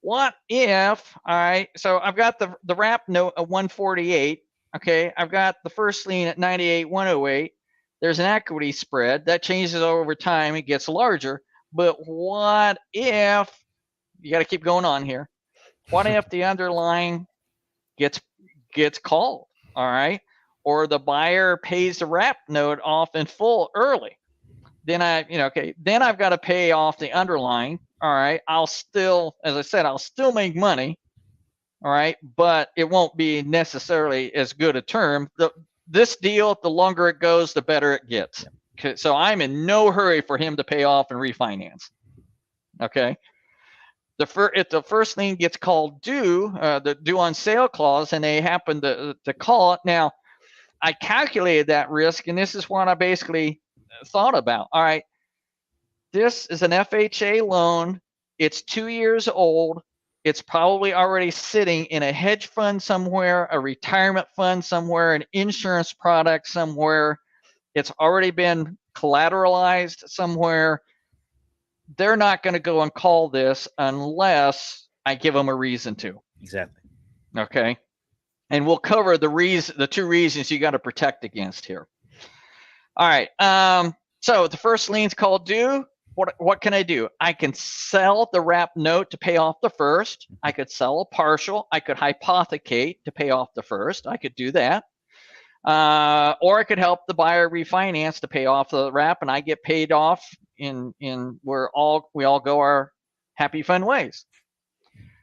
S2: what if, all right, so I've got the wrap note at 148. Okay, I've got the first lien at 98,108. There's an equity spread that changes over time. It gets larger. But what if, you got to keep going on here. What if the underlying gets called, all right? Or the buyer pays the wrap note off in full early? Then then I've got to pay off the underlying, all right? I'll still, as I said, I'll still make money, all right? But it won't be necessarily as good a term. This deal, the longer it goes, the better it gets. Okay, so I'm in no hurry for him to pay off and refinance, okay? If the first lien gets called due, the due on sale clause, and they happen to call it, now I calculated that risk, and this is what I basically thought about. All right, this is an FHA loan. It's 2 years old. It's probably already sitting in a hedge fund somewhere, a retirement fund somewhere, an insurance product somewhere. It's already been collateralized somewhere. They're not going to go and call this unless I give them a reason to.
S1: Exactly.
S2: Okay. And we'll cover the 2 reasons you got to protect against here. All right. So the first lien's called due. What can I do? I can sell the wrap note to pay off the first. I could sell a partial. I could hypothecate to pay off the first. I could do that. Or I could help the buyer refinance to pay off the wrap, and I get paid off in where we all go our happy fun ways.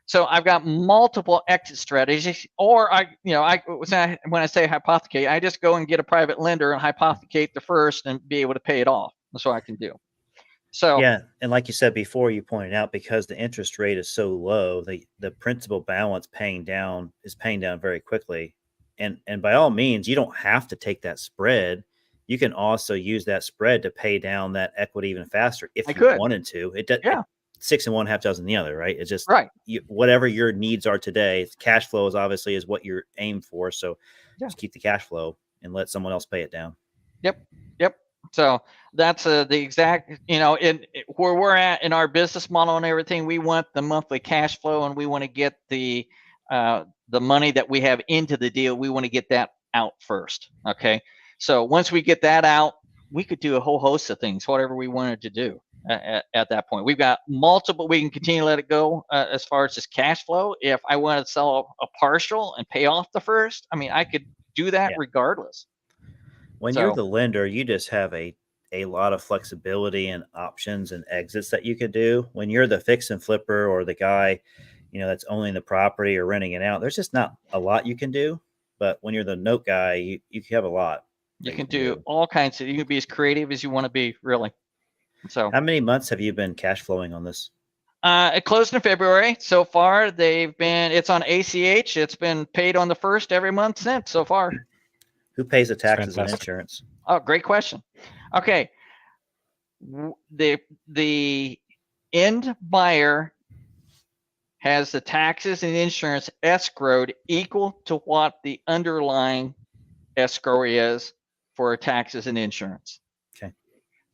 S2: So I've got multiple exit strategies, or when I say hypothecate, I just go and get a private lender and hypothecate the first and be able to pay it off. That's what I can do. So
S1: yeah, and like you said before, you pointed out, because the interest rate is so low, the principal balance is paying down very quickly. And by all means, you don't have to take that spread. You can also use that spread to pay down that equity even faster if you wanted to. It does.
S2: Yeah.
S1: 6 and 1, half dozen the other, right? It's just
S2: right.
S1: Whatever your needs are today. Cash flow is obviously what you're aimed for. So just keep the cash flow and let someone else pay it down.
S2: Yep. So that's the exact, where we're at in our business model and everything. We want the monthly cash flow, and we want to get the money that we have into the deal. We want to get that out first. Okay. So once we get that out, we could do a whole host of things, whatever we wanted to do at that point. We've got multiple, we can continue to let it go as far as just cash flow. If I want to sell a partial and pay off the first, I could do that regardless.
S1: When you're the lender, you just have a lot of flexibility and options and exits that you could do. When you're the fix and flipper or the guy, that's owning the property or renting it out, there's just not a lot you can do. But when you're the note guy, you have a lot.
S2: You can do all kinds of, you can be as creative as you want to be, really. So
S1: how many months have you been cash flowing on this?
S2: It closed in February. So far, it's on ACH. It's been paid on the first every month since so far.
S1: Who pays the taxes and insurance?
S2: Oh, great question. Okay. The end buyer has the taxes and insurance escrowed equal to what the underlying escrow is for taxes and insurance.
S1: Okay.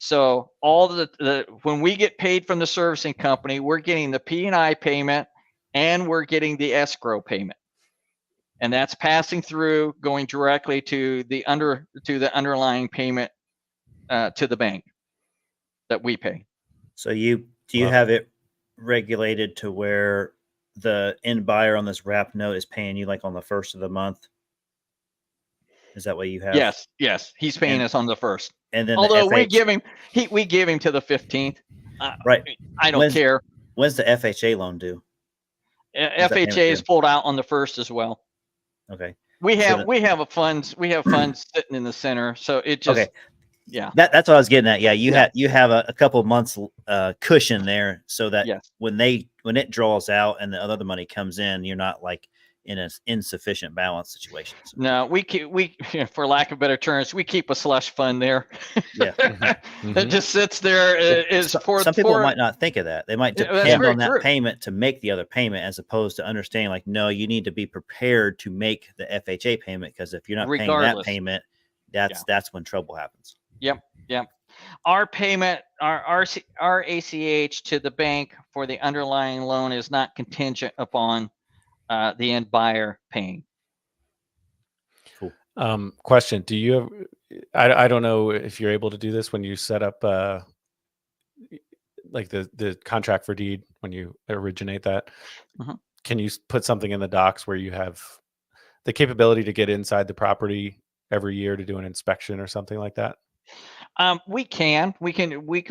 S2: So all the when we get paid from the servicing company, we're getting the P&I payment and we're getting the escrow payment. And that's passing through, going directly to the underlying payment to the bank that we pay.
S1: So do you
S3: Wow.
S1: have it regulated to where the end buyer on this wrap note is paying you like on the first of the month? Is that what you have?
S2: Yes, he's paying
S1: And-
S2: us on the first.
S1: And then
S2: Although
S1: the
S2: we
S1: FH,
S2: give him to the 15th.
S1: right?
S2: I don't care.
S1: When's the FHA loan due? When's that payment
S2: FHA is
S1: due?
S2: pulled out on the first as well.
S1: Okay.
S2: We
S1: So
S2: have funds sitting in the center, so it just
S1: Okay.
S2: yeah.
S1: That's what I was getting at. Yeah, you
S2: Yeah.
S1: have a couple months cushion there, so that
S2: Yes.
S1: when it draws out and the other money comes in, you're not like in an insufficient balance situation. So,
S2: No, we for lack of better terms, we keep a slush fund there.
S1: yeah.
S2: That just sits there. Is for
S1: some people
S2: for,
S1: might not think of that. They might
S2: That's
S1: depend
S2: very
S1: on that
S2: true.
S1: payment to make the other payment, as opposed to understanding like, no, you need to be prepared to make the FHA payment, because if you're not paying that
S2: Regardless.
S1: payment, that's when trouble happens.
S2: Yep. Our payment, our ACH to the bank for the underlying loan is not contingent upon the end buyer paying.
S1: Cool.
S3: Question: do you have? I don't know if you're able to do this when you set up like the contract for deed when you originate that.
S2: Mhm.
S3: Can you put something in the docs where you have the capability to get inside the property every year to do an inspection or something like that?
S2: We can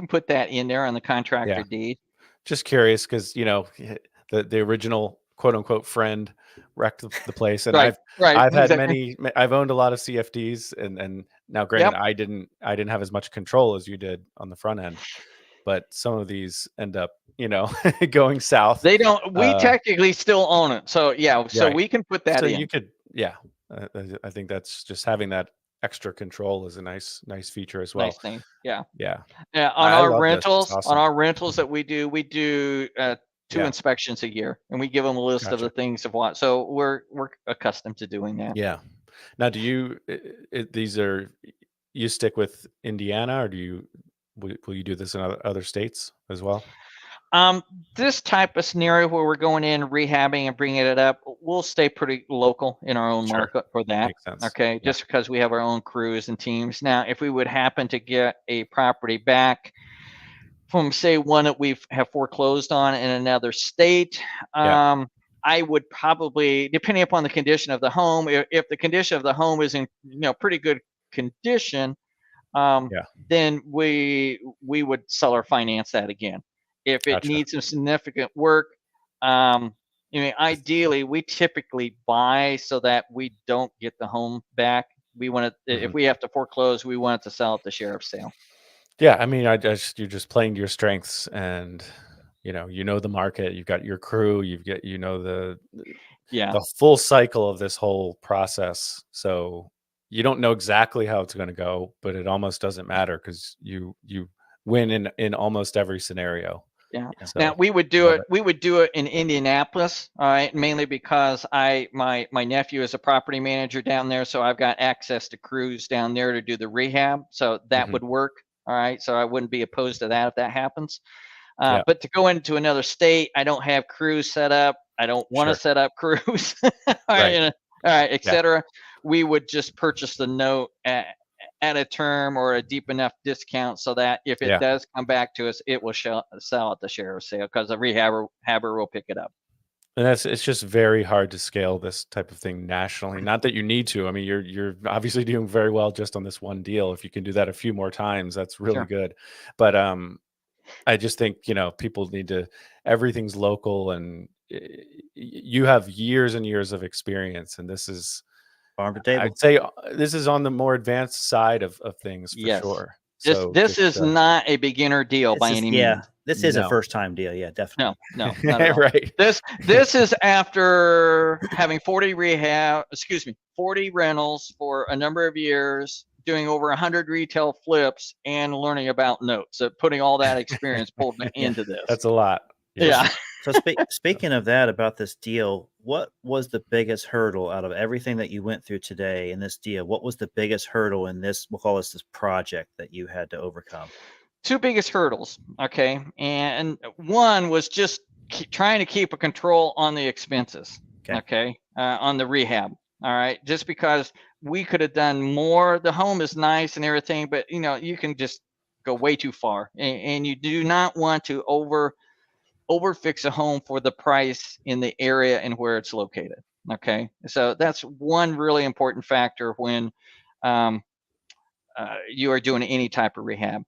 S2: put that in there on the contractor
S3: Yeah.
S2: deed.
S3: Just curious, because the original quote unquote friend wrecked the place, and
S2: Right.
S3: I've had
S2: exactly.
S3: I've owned a lot of CFDs, and now granted I didn't have as much control as you did on the front end, but some of these end up going south.
S2: They don't. We technically still own it, so yeah. So
S3: Right.
S2: we can put that
S3: So
S2: in.
S3: you could, yeah. I think that's just having that extra control is a nice feature as well.
S2: Nice thing. Yeah.
S3: Yeah.
S2: On
S3: I
S2: our
S3: love this. It's
S2: rentals,
S3: awesome.
S2: that we do 2
S3: Yeah.
S2: inspections a year, and we give them a list of the
S3: Gotcha.
S2: things of what. So we're accustomed to doing that.
S3: Yeah. Now, do you you stick with Indiana, or will you do this in other states as well?
S2: This type of scenario where we're going in, rehabbing and bringing it up, we'll stay pretty local in our own
S3: Sure.
S2: market for that.
S3: Makes sense.
S2: Okay.
S3: Yeah.
S2: Just because we have our own crews and teams. Now, if we would happen to get a property back from, say, one that we have foreclosed on in another state,
S3: Yeah.
S2: I would probably, depending upon the condition of the home, if the condition of the home is in pretty good condition,
S3: Yeah.
S2: then we would sell or finance that again. If it
S3: Gotcha.
S2: needs some significant work, ideally we typically buy so that we don't get the home back. We want to, if we have to foreclose, we want to sell at the sheriff's sale.
S3: Yeah. I mean, you're just playing to your strengths, and the market. You've got your crew. The full cycle of this whole process. So you don't know exactly how it's going to go, but it almost doesn't matter because you win in almost every scenario.
S2: Yeah.
S3: So,
S2: now we would do it. We would do it in Indianapolis. All right. Mainly because my nephew is a property manager down there, so I've got access to crews down there to do the rehab. So that would work. All right. So I wouldn't be opposed to that if that happens. But to go into another state, I don't have crews set up. I don't want to set up crews. All right, etc. We would just purchase the note at a term or a deep enough discount so that if it does come back to us, it will sell at the sheriff's sale because the rehabber will pick it up.
S3: And it's just very hard to scale this type of thing nationally. Not that you need to. I mean, you're obviously doing very well just on this one deal. If you can do that a few more times, that's really good. But I just think people need to. Everything's local, and you have years and years of experience, and this is
S1: farm to table.
S3: I'd say this is on the more advanced side of things for sure. So
S2: this is not a beginner deal by any means.
S1: Yeah, this is a first time deal. Yeah, definitely.
S2: No, not at all.
S3: Right.
S2: This is after having 40 rentals for a number of years, doing over 100 retail flips, and learning about notes. So putting all that experience pulled into this.
S3: That's a lot.
S2: Yeah.
S1: So speaking of that, about this deal, what was the biggest hurdle out of everything that you went through today in this deal? What was the biggest hurdle in this, we'll call this project that you had to overcome?
S2: two biggest hurdles. Okay. And one was just trying to keep a control on the expenses. Okay. On the rehab. All right. Just because we could have done more. The home is nice and everything, but you know, you can just go way too far, and you do not want to over fix a home for the price in the area and where it's located. Okay. So that's one really important factor when you are doing any type of rehab.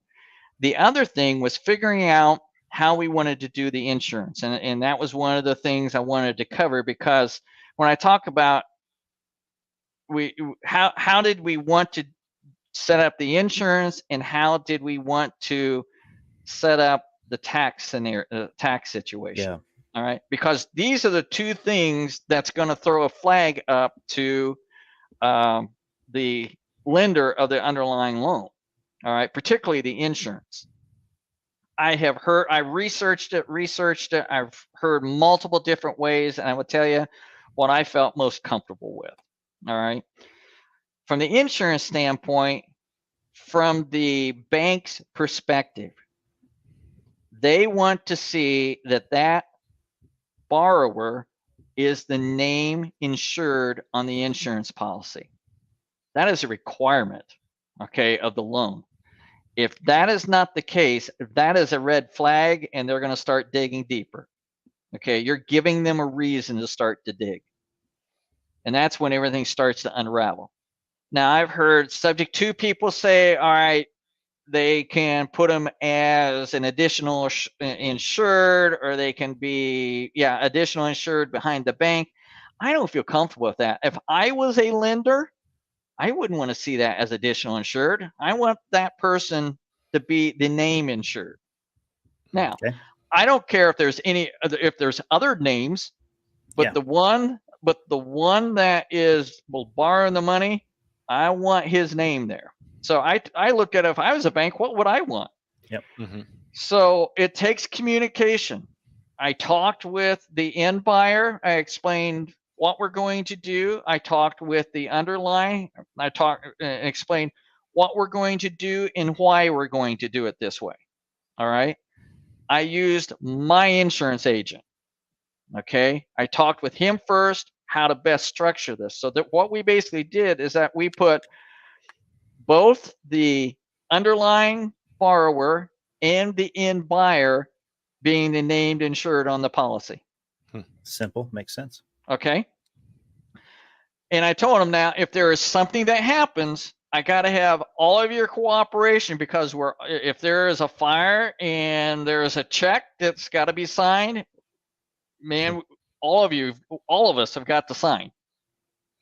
S2: The other thing was figuring out how we wanted to do the insurance. And that was one of the things I wanted to cover, because when I talk about how did we want to set up the insurance, and how did we want to set up the tax scenario, tax situation.
S1: Yeah.
S2: All right. Because these are the two things that's going to throw a flag up to the lender of the underlying loan. All right. Particularly the insurance. I researched it. I've heard multiple different ways, and I will tell you what I felt most comfortable with. All right. From the insurance standpoint, from the bank's perspective, they want to see that borrower is the name insured on the insurance policy. That is a requirement, okay, of the loan. If that is not the case, that is a red flag, and they're going to start digging deeper. Okay, you're giving them a reason to start to dig. And that's when everything starts to unravel. Now, I've heard subject to people say, all right, they can put them as an additional insured, or they can be, additional insured behind the bank. I don't feel comfortable with that. If I was a lender, I wouldn't want to see that as additional insured. I want that person to be the name insured. Now, I don't care if there's other names, but the one that is borrowing the money, I want his name there. So I looked at it, if I was a bank, what would I want?
S1: Yep.
S3: Mm-hmm.
S2: So it takes communication. I talked with the end buyer. I explained what we're going to do. I talked with the underlying. I explained what we're going to do and why we're going to do it this way. All right. I used my insurance agent. Okay. I talked with him first, how to best structure this. So that what we basically did is that we put both the underlying borrower and the end buyer being the named insured on the policy.
S1: Simple, makes sense.
S2: Okay. And I told him, now, if there is something that happens, I got to have all of your cooperation, because if there is a fire and there is a check that's got to be signed, man, all of us have got to sign.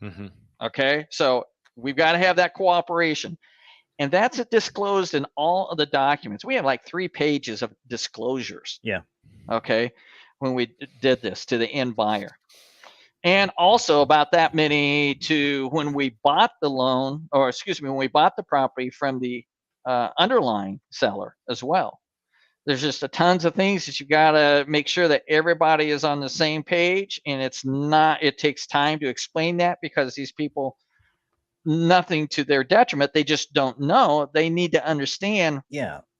S3: Mm-hmm.
S2: Okay. So we've got to have that cooperation. And that's disclosed in all of the documents. We have like 3 pages of disclosures.
S1: Yeah.
S2: Okay. When we did this to the end buyer. And also about that many to when we bought the loan, when we bought the property from the underlying seller as well. There's just tons of things that you got to make sure that everybody is on the same page. And it takes time to explain that, because these people, nothing to their detriment, they just don't know. They need to understand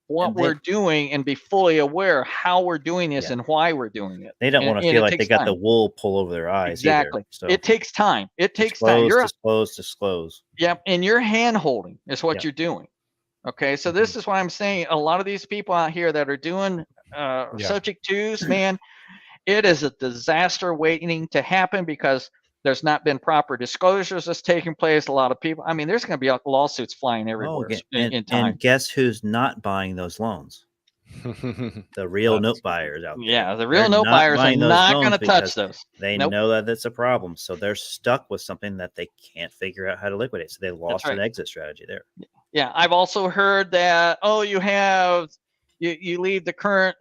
S2: what we're doing and be fully aware how we're doing this and why we're doing it.
S1: They don't want to feel like they got the wool pull over their eyes.
S2: Exactly.
S1: So
S2: it takes time. It takes time.
S1: Disclose.
S2: Yep. And your hand holding is what you're doing. Okay. So this is why I'm saying a lot of these people out here that are doing subject twos, man, it is a disaster waiting to happen, because there's not been proper disclosures that's taking place. A lot of people, I mean, there's going to be lawsuits flying everywhere in time.
S1: And guess who's not buying those loans? The real note buyers out there.
S2: Yeah, the real note buyers are not going to touch those.
S1: They know that it's a problem. So they're stuck with something that they can't figure out how to liquidate. So they lost an exit strategy there.
S2: Yeah, I've also heard that, you leave the current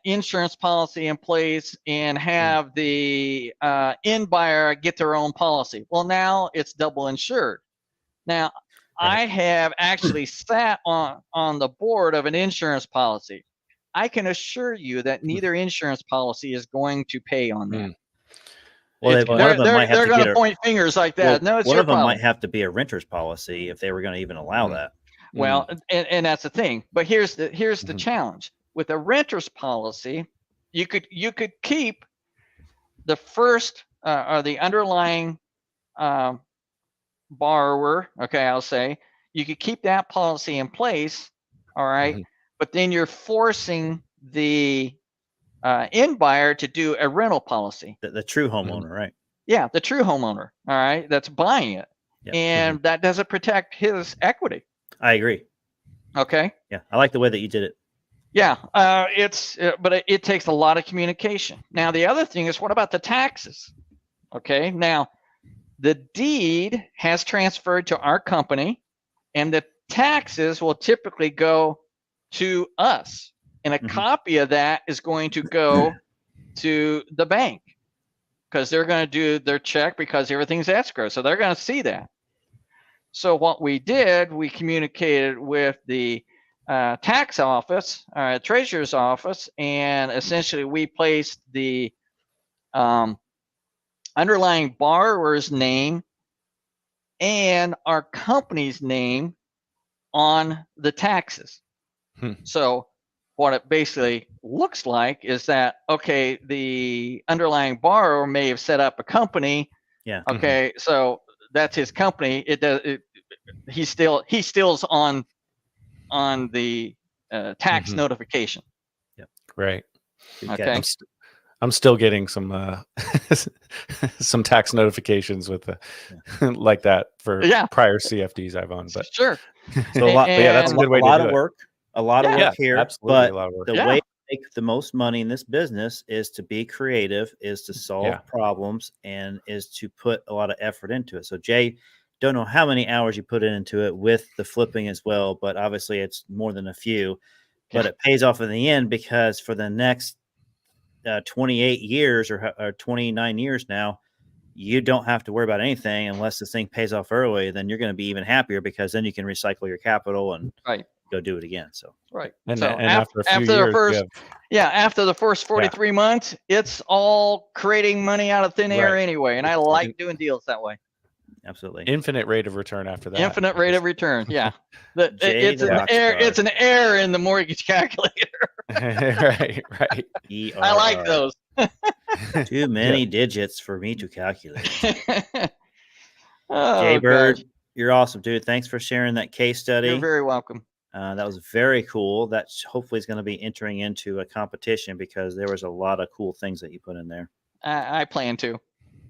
S2: insurance policy in place and have the end buyer get their own policy. Well, now it's double insured. Now, I have actually sat on the board of an insurance policy. I can assure you that neither insurance policy is going to pay on that.
S1: Well,
S2: they're going to point fingers like that. No, it's
S1: one
S2: your
S1: of them
S2: problem.
S1: might have to be a renter's policy if they were going to even allow that.
S2: Well, and that's the thing. But here's the
S3: Mhm.
S2: challenge. With a renter's policy, you could keep the first or the underlying borrower. Okay, I'll say you could keep that policy in place. All right,
S3: Mhm.
S2: but then you're forcing the end buyer to do a rental policy.
S1: The true homeowner, right?
S2: Yeah, the true homeowner. All right, that's buying it,
S1: Yeah.
S2: and that doesn't protect his equity.
S1: I agree.
S2: Okay.
S1: Yeah, I like the way that you did it.
S2: Yeah, but it takes a lot of communication. Now, the other thing is, what about the taxes? Okay, now the deed has transferred to our company, and the taxes will typically go to us, and a copy of that is going to go to the bank because they're going to do their check because everything's escrow, so they're going to see that. So what we did, we communicated with the tax office, treasurer's office, and essentially we placed the underlying borrower's name and our company's name on the taxes. So what it basically looks like is that, okay, the underlying borrower may have set up a company.
S1: Yeah.
S2: Okay, so that's his company. He still's on the tax notification.
S1: Yep.
S3: Right.
S2: Okay.
S3: I'm still getting some some tax notifications with like that for prior CFDs I've owned. But
S2: sure.
S1: So
S3: but yeah, that's a good way to do it.
S1: A lot of work here.
S3: Absolutely,
S1: but
S3: a lot of work.
S1: The way to make the most money in this business is to be creative, is to solve problems, and is to put a lot of effort into it. So Jay, don't know how many hours you put into it with the flipping as well, but obviously it's more than a few. But it pays off in the end because for the next 28 years or 29 years now, you don't have to worry about anything unless this thing pays off early. Then you're going to be even happier because then you can recycle your capital and go do it again. So
S3: and,
S2: so
S3: and after a few years,
S2: after the first 43 months, it's all creating money out of thin air anyway. And I like doing deals that way.
S1: Absolutely.
S3: Infinite rate of return after that.
S2: Infinite rate of return. Yeah. It's an error in the mortgage calculator.
S3: right.
S2: I like those.
S1: Too many digits for me to calculate.
S2: Oh,
S1: Jay Bird, you're awesome, dude. Thanks for sharing that case study.
S2: You're very welcome.
S1: That was very cool. That hopefully is going to be entering into a competition because there was a lot of cool things that you put in there.
S2: I plan to.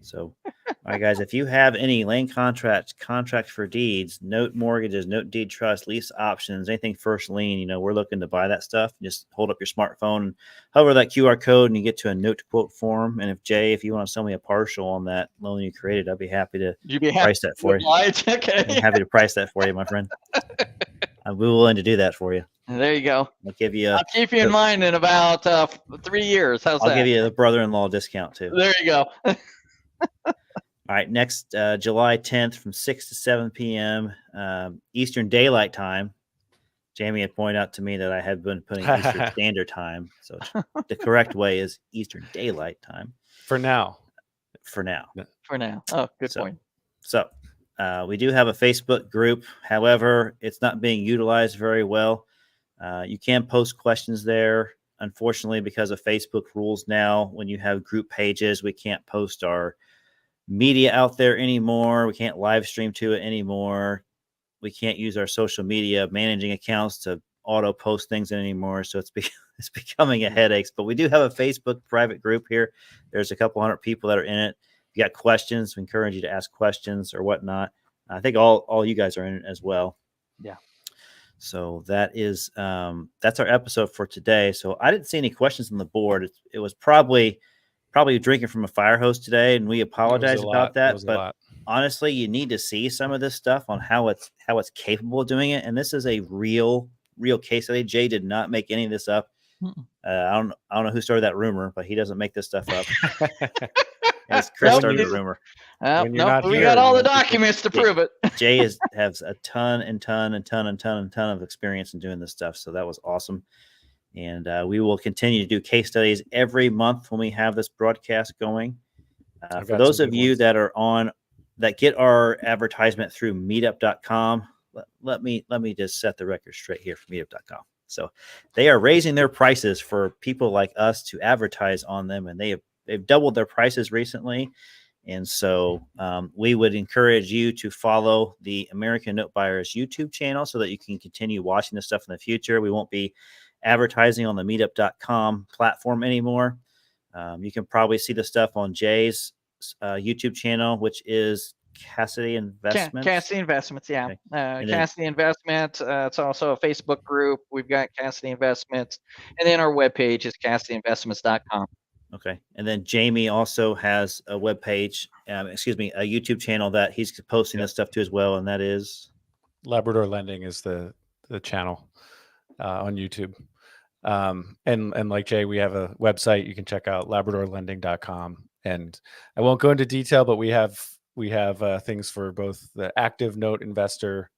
S1: So, all right, guys, if you have any land contracts for deeds, note mortgages, note deed trust, lease options, anything first lien, we're looking to buy that stuff. Just hold up your smartphone and hover that QR code and you get to a note to quote form. And if you want to sell me a partial on that loan you created, I'd be happy to price that for you.
S2: Okay.
S1: I'm happy to price that for you, my friend. I'll be willing to do that for you.
S2: There you go.
S1: I'll give you.
S2: I'll keep you in mind in about 3 years. How's that?
S1: I'll give you the brother-in-law discount too.
S2: There you go.
S1: All right, next July 10th from 6 to 7 p.m. Eastern Daylight Time. Jamie had pointed out to me that I had been putting Eastern Standard Time. So the correct way is Eastern Daylight Time.
S3: For now.
S2: Oh, good point.
S1: So we do have a Facebook group. However, it's not being utilized very well. You can post questions there. Unfortunately, because of Facebook rules now, when you have group pages, we can't post our media out there anymore. We can't live stream to it anymore. We can't use our social media managing accounts to auto post things anymore. So it's becoming a headache. But we do have a Facebook private group here. There's a couple hundred people that are in it. If you got questions, we encourage you to ask questions or whatnot. I think all you guys are in it as well.
S2: Yeah.
S1: So that is that's our episode for today. So I didn't see any questions on the board. It was probably drinking from a fire hose today, and we apologize about that. But honestly, you need to see some of this stuff on how it's capable of doing it. And this is a real case study. Jay did not make any of this up. I don't know who started that rumor, but he doesn't make this stuff up. Chris started the rumor.
S2: We got all the documents to prove it.
S1: Jay has a ton of experience in doing this stuff. So that was awesome. And we will continue to do case studies every month when we have this broadcast going. For those of you that are that get our advertisement through meetup.com, let me just set the record straight here for meetup.com. So they are raising their prices for people like us to advertise on them, and they've doubled their prices recently. And so we would encourage you to follow the American Note Buyers YouTube channel so that you can continue watching this stuff in the future. We won't be advertising on the meetup.com platform anymore. You can probably see the stuff on Jay's YouTube channel, which is Cassidy Investments.
S2: Cassidy Investments, yeah.
S1: Okay.
S2: Cassidy Investments. It's also a Facebook group. We've got Cassidy Investments. And then our webpage is CassidyInvestments.com.
S1: Okay. And then Jamie also has a webpage, a YouTube channel that he's posting this stuff to as well. And that is
S3: Labrador Lending is the channel on YouTube. And like Jay, we have a website you can check out, labradorlending.com. And I won't go into detail, but we have things for both the active note investor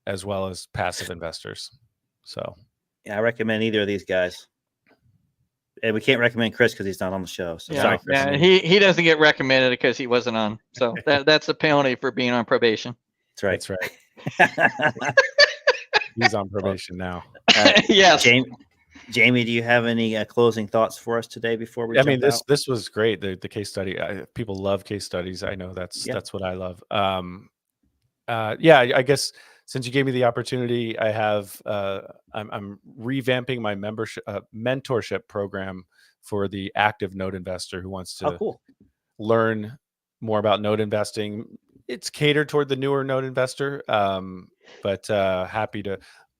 S3: as well as passive investors. So
S1: yeah, I recommend either of these guys. And we can't recommend Chris because he's not on the show. So sorry, Chris.
S2: Yeah, he doesn't get recommended because he wasn't on. So that's the penalty for being on probation.
S1: That's right.
S3: He's on probation now.
S2: Yes.
S1: Jamie, do you have any closing thoughts for us today before we?
S3: This was great. The case study. People love case studies. I know that's what I love. I guess since you gave me the opportunity, I have I'm revamping my mentorship program for the active note investor who wants to learn more about note investing. It's catered toward the newer note investor, but happy to.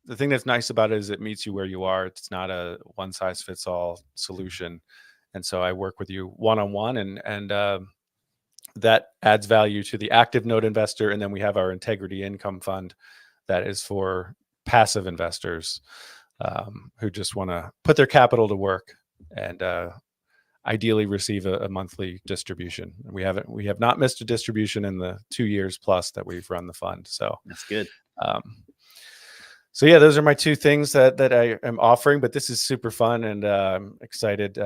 S3: The thing that's nice about it is it meets you where you are. It's not a one size fits all solution, and so I work with you one-on-one, and that adds value to the active note investor. And then we have our integrity income fund that is for passive investors who just want to put their capital to work and ideally receive a monthly distribution. We have not missed a distribution in the 2 years plus that we've run the fund. So
S1: that's good.
S3: So yeah, those are my two things that I am offering, but this is super fun, and I'm excited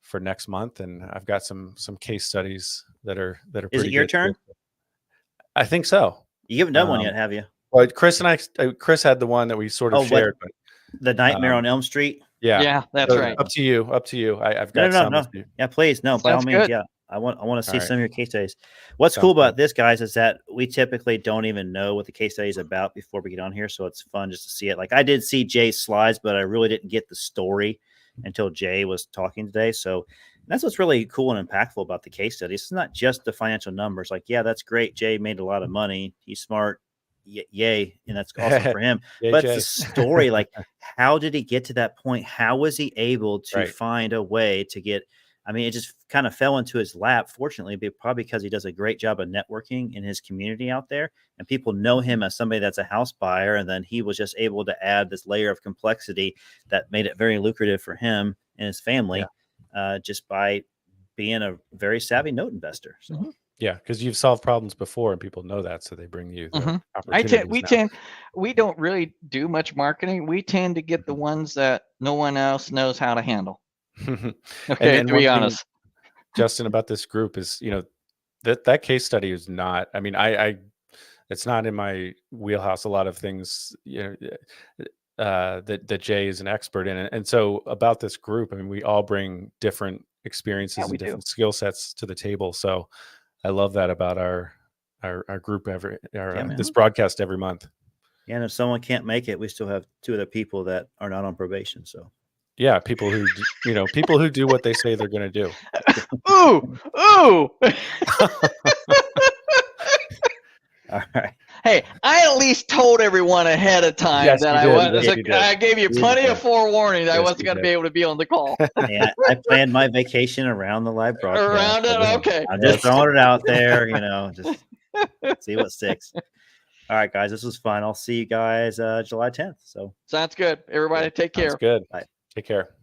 S3: for next month. And I've got some case studies that are pretty.
S1: Is it your turn?
S3: I think so.
S1: You haven't done one yet, have you?
S3: Well, Chris had the one that we sort of shared, but
S1: the Nightmare on Elm Street.
S2: Yeah, that's right.
S3: Up to you. I've got some.
S1: No. Yeah, please, no. By all means,
S2: good.
S1: yeah. I want to see some of your case studies. What's cool about this, guys, is that we typically don't even know what the case study is about before we get on here. So it's fun just to see it. Like I did see Jay's slides, but I really didn't get the story until Jay was talking today. So that's what's really cool and impactful about the case studies. It's not just the financial numbers. Like, yeah, that's great. Jay made a lot of money. He's smart. Yay. And that's awesome for him. But
S3: Jay.
S1: it's the story. Like, how did he get to that point? How was he able to find a way to get – I mean, it just kind of fell into his lap, fortunately, but probably because he does a great job of networking in his community out there. And people know him as somebody that's a house buyer. And then he was just able to add this layer of complexity that made it very lucrative for him and his family just by being a very savvy note investor. So.
S3: Yeah, because you've solved problems before and people know that. So they bring you the opportunities.
S2: We don't really do much marketing. We tend to get the ones that no one else knows how to handle. Okay,
S3: and
S2: to be honest,
S3: Justin, about this group is, that case study is not, I mean, it's not in my wheelhouse. A lot of things, that Jay is an expert in. And so about this group, I mean, we all bring different experiences and different skill sets to the table. So I love that about our group this broadcast every month.
S1: Yeah. And if someone can't make it, we still have two other people that are not on probation. So.
S3: Yeah, people who do what they say they're going to do.
S2: Ooh.
S1: All right.
S2: Hey, I at least told everyone ahead of time that I gave you plenty of forewarning that I wasn't going to be able to be on the call.
S1: Yeah, I planned my vacation around the live broadcast.
S2: Around it, okay.
S1: I'm just throwing it out there, just see what sticks. All right, guys, this was fun. I'll see you guys July 10th. So
S2: sounds good. Everybody, take care.
S3: Sounds good.
S1: Bye.
S3: Take care.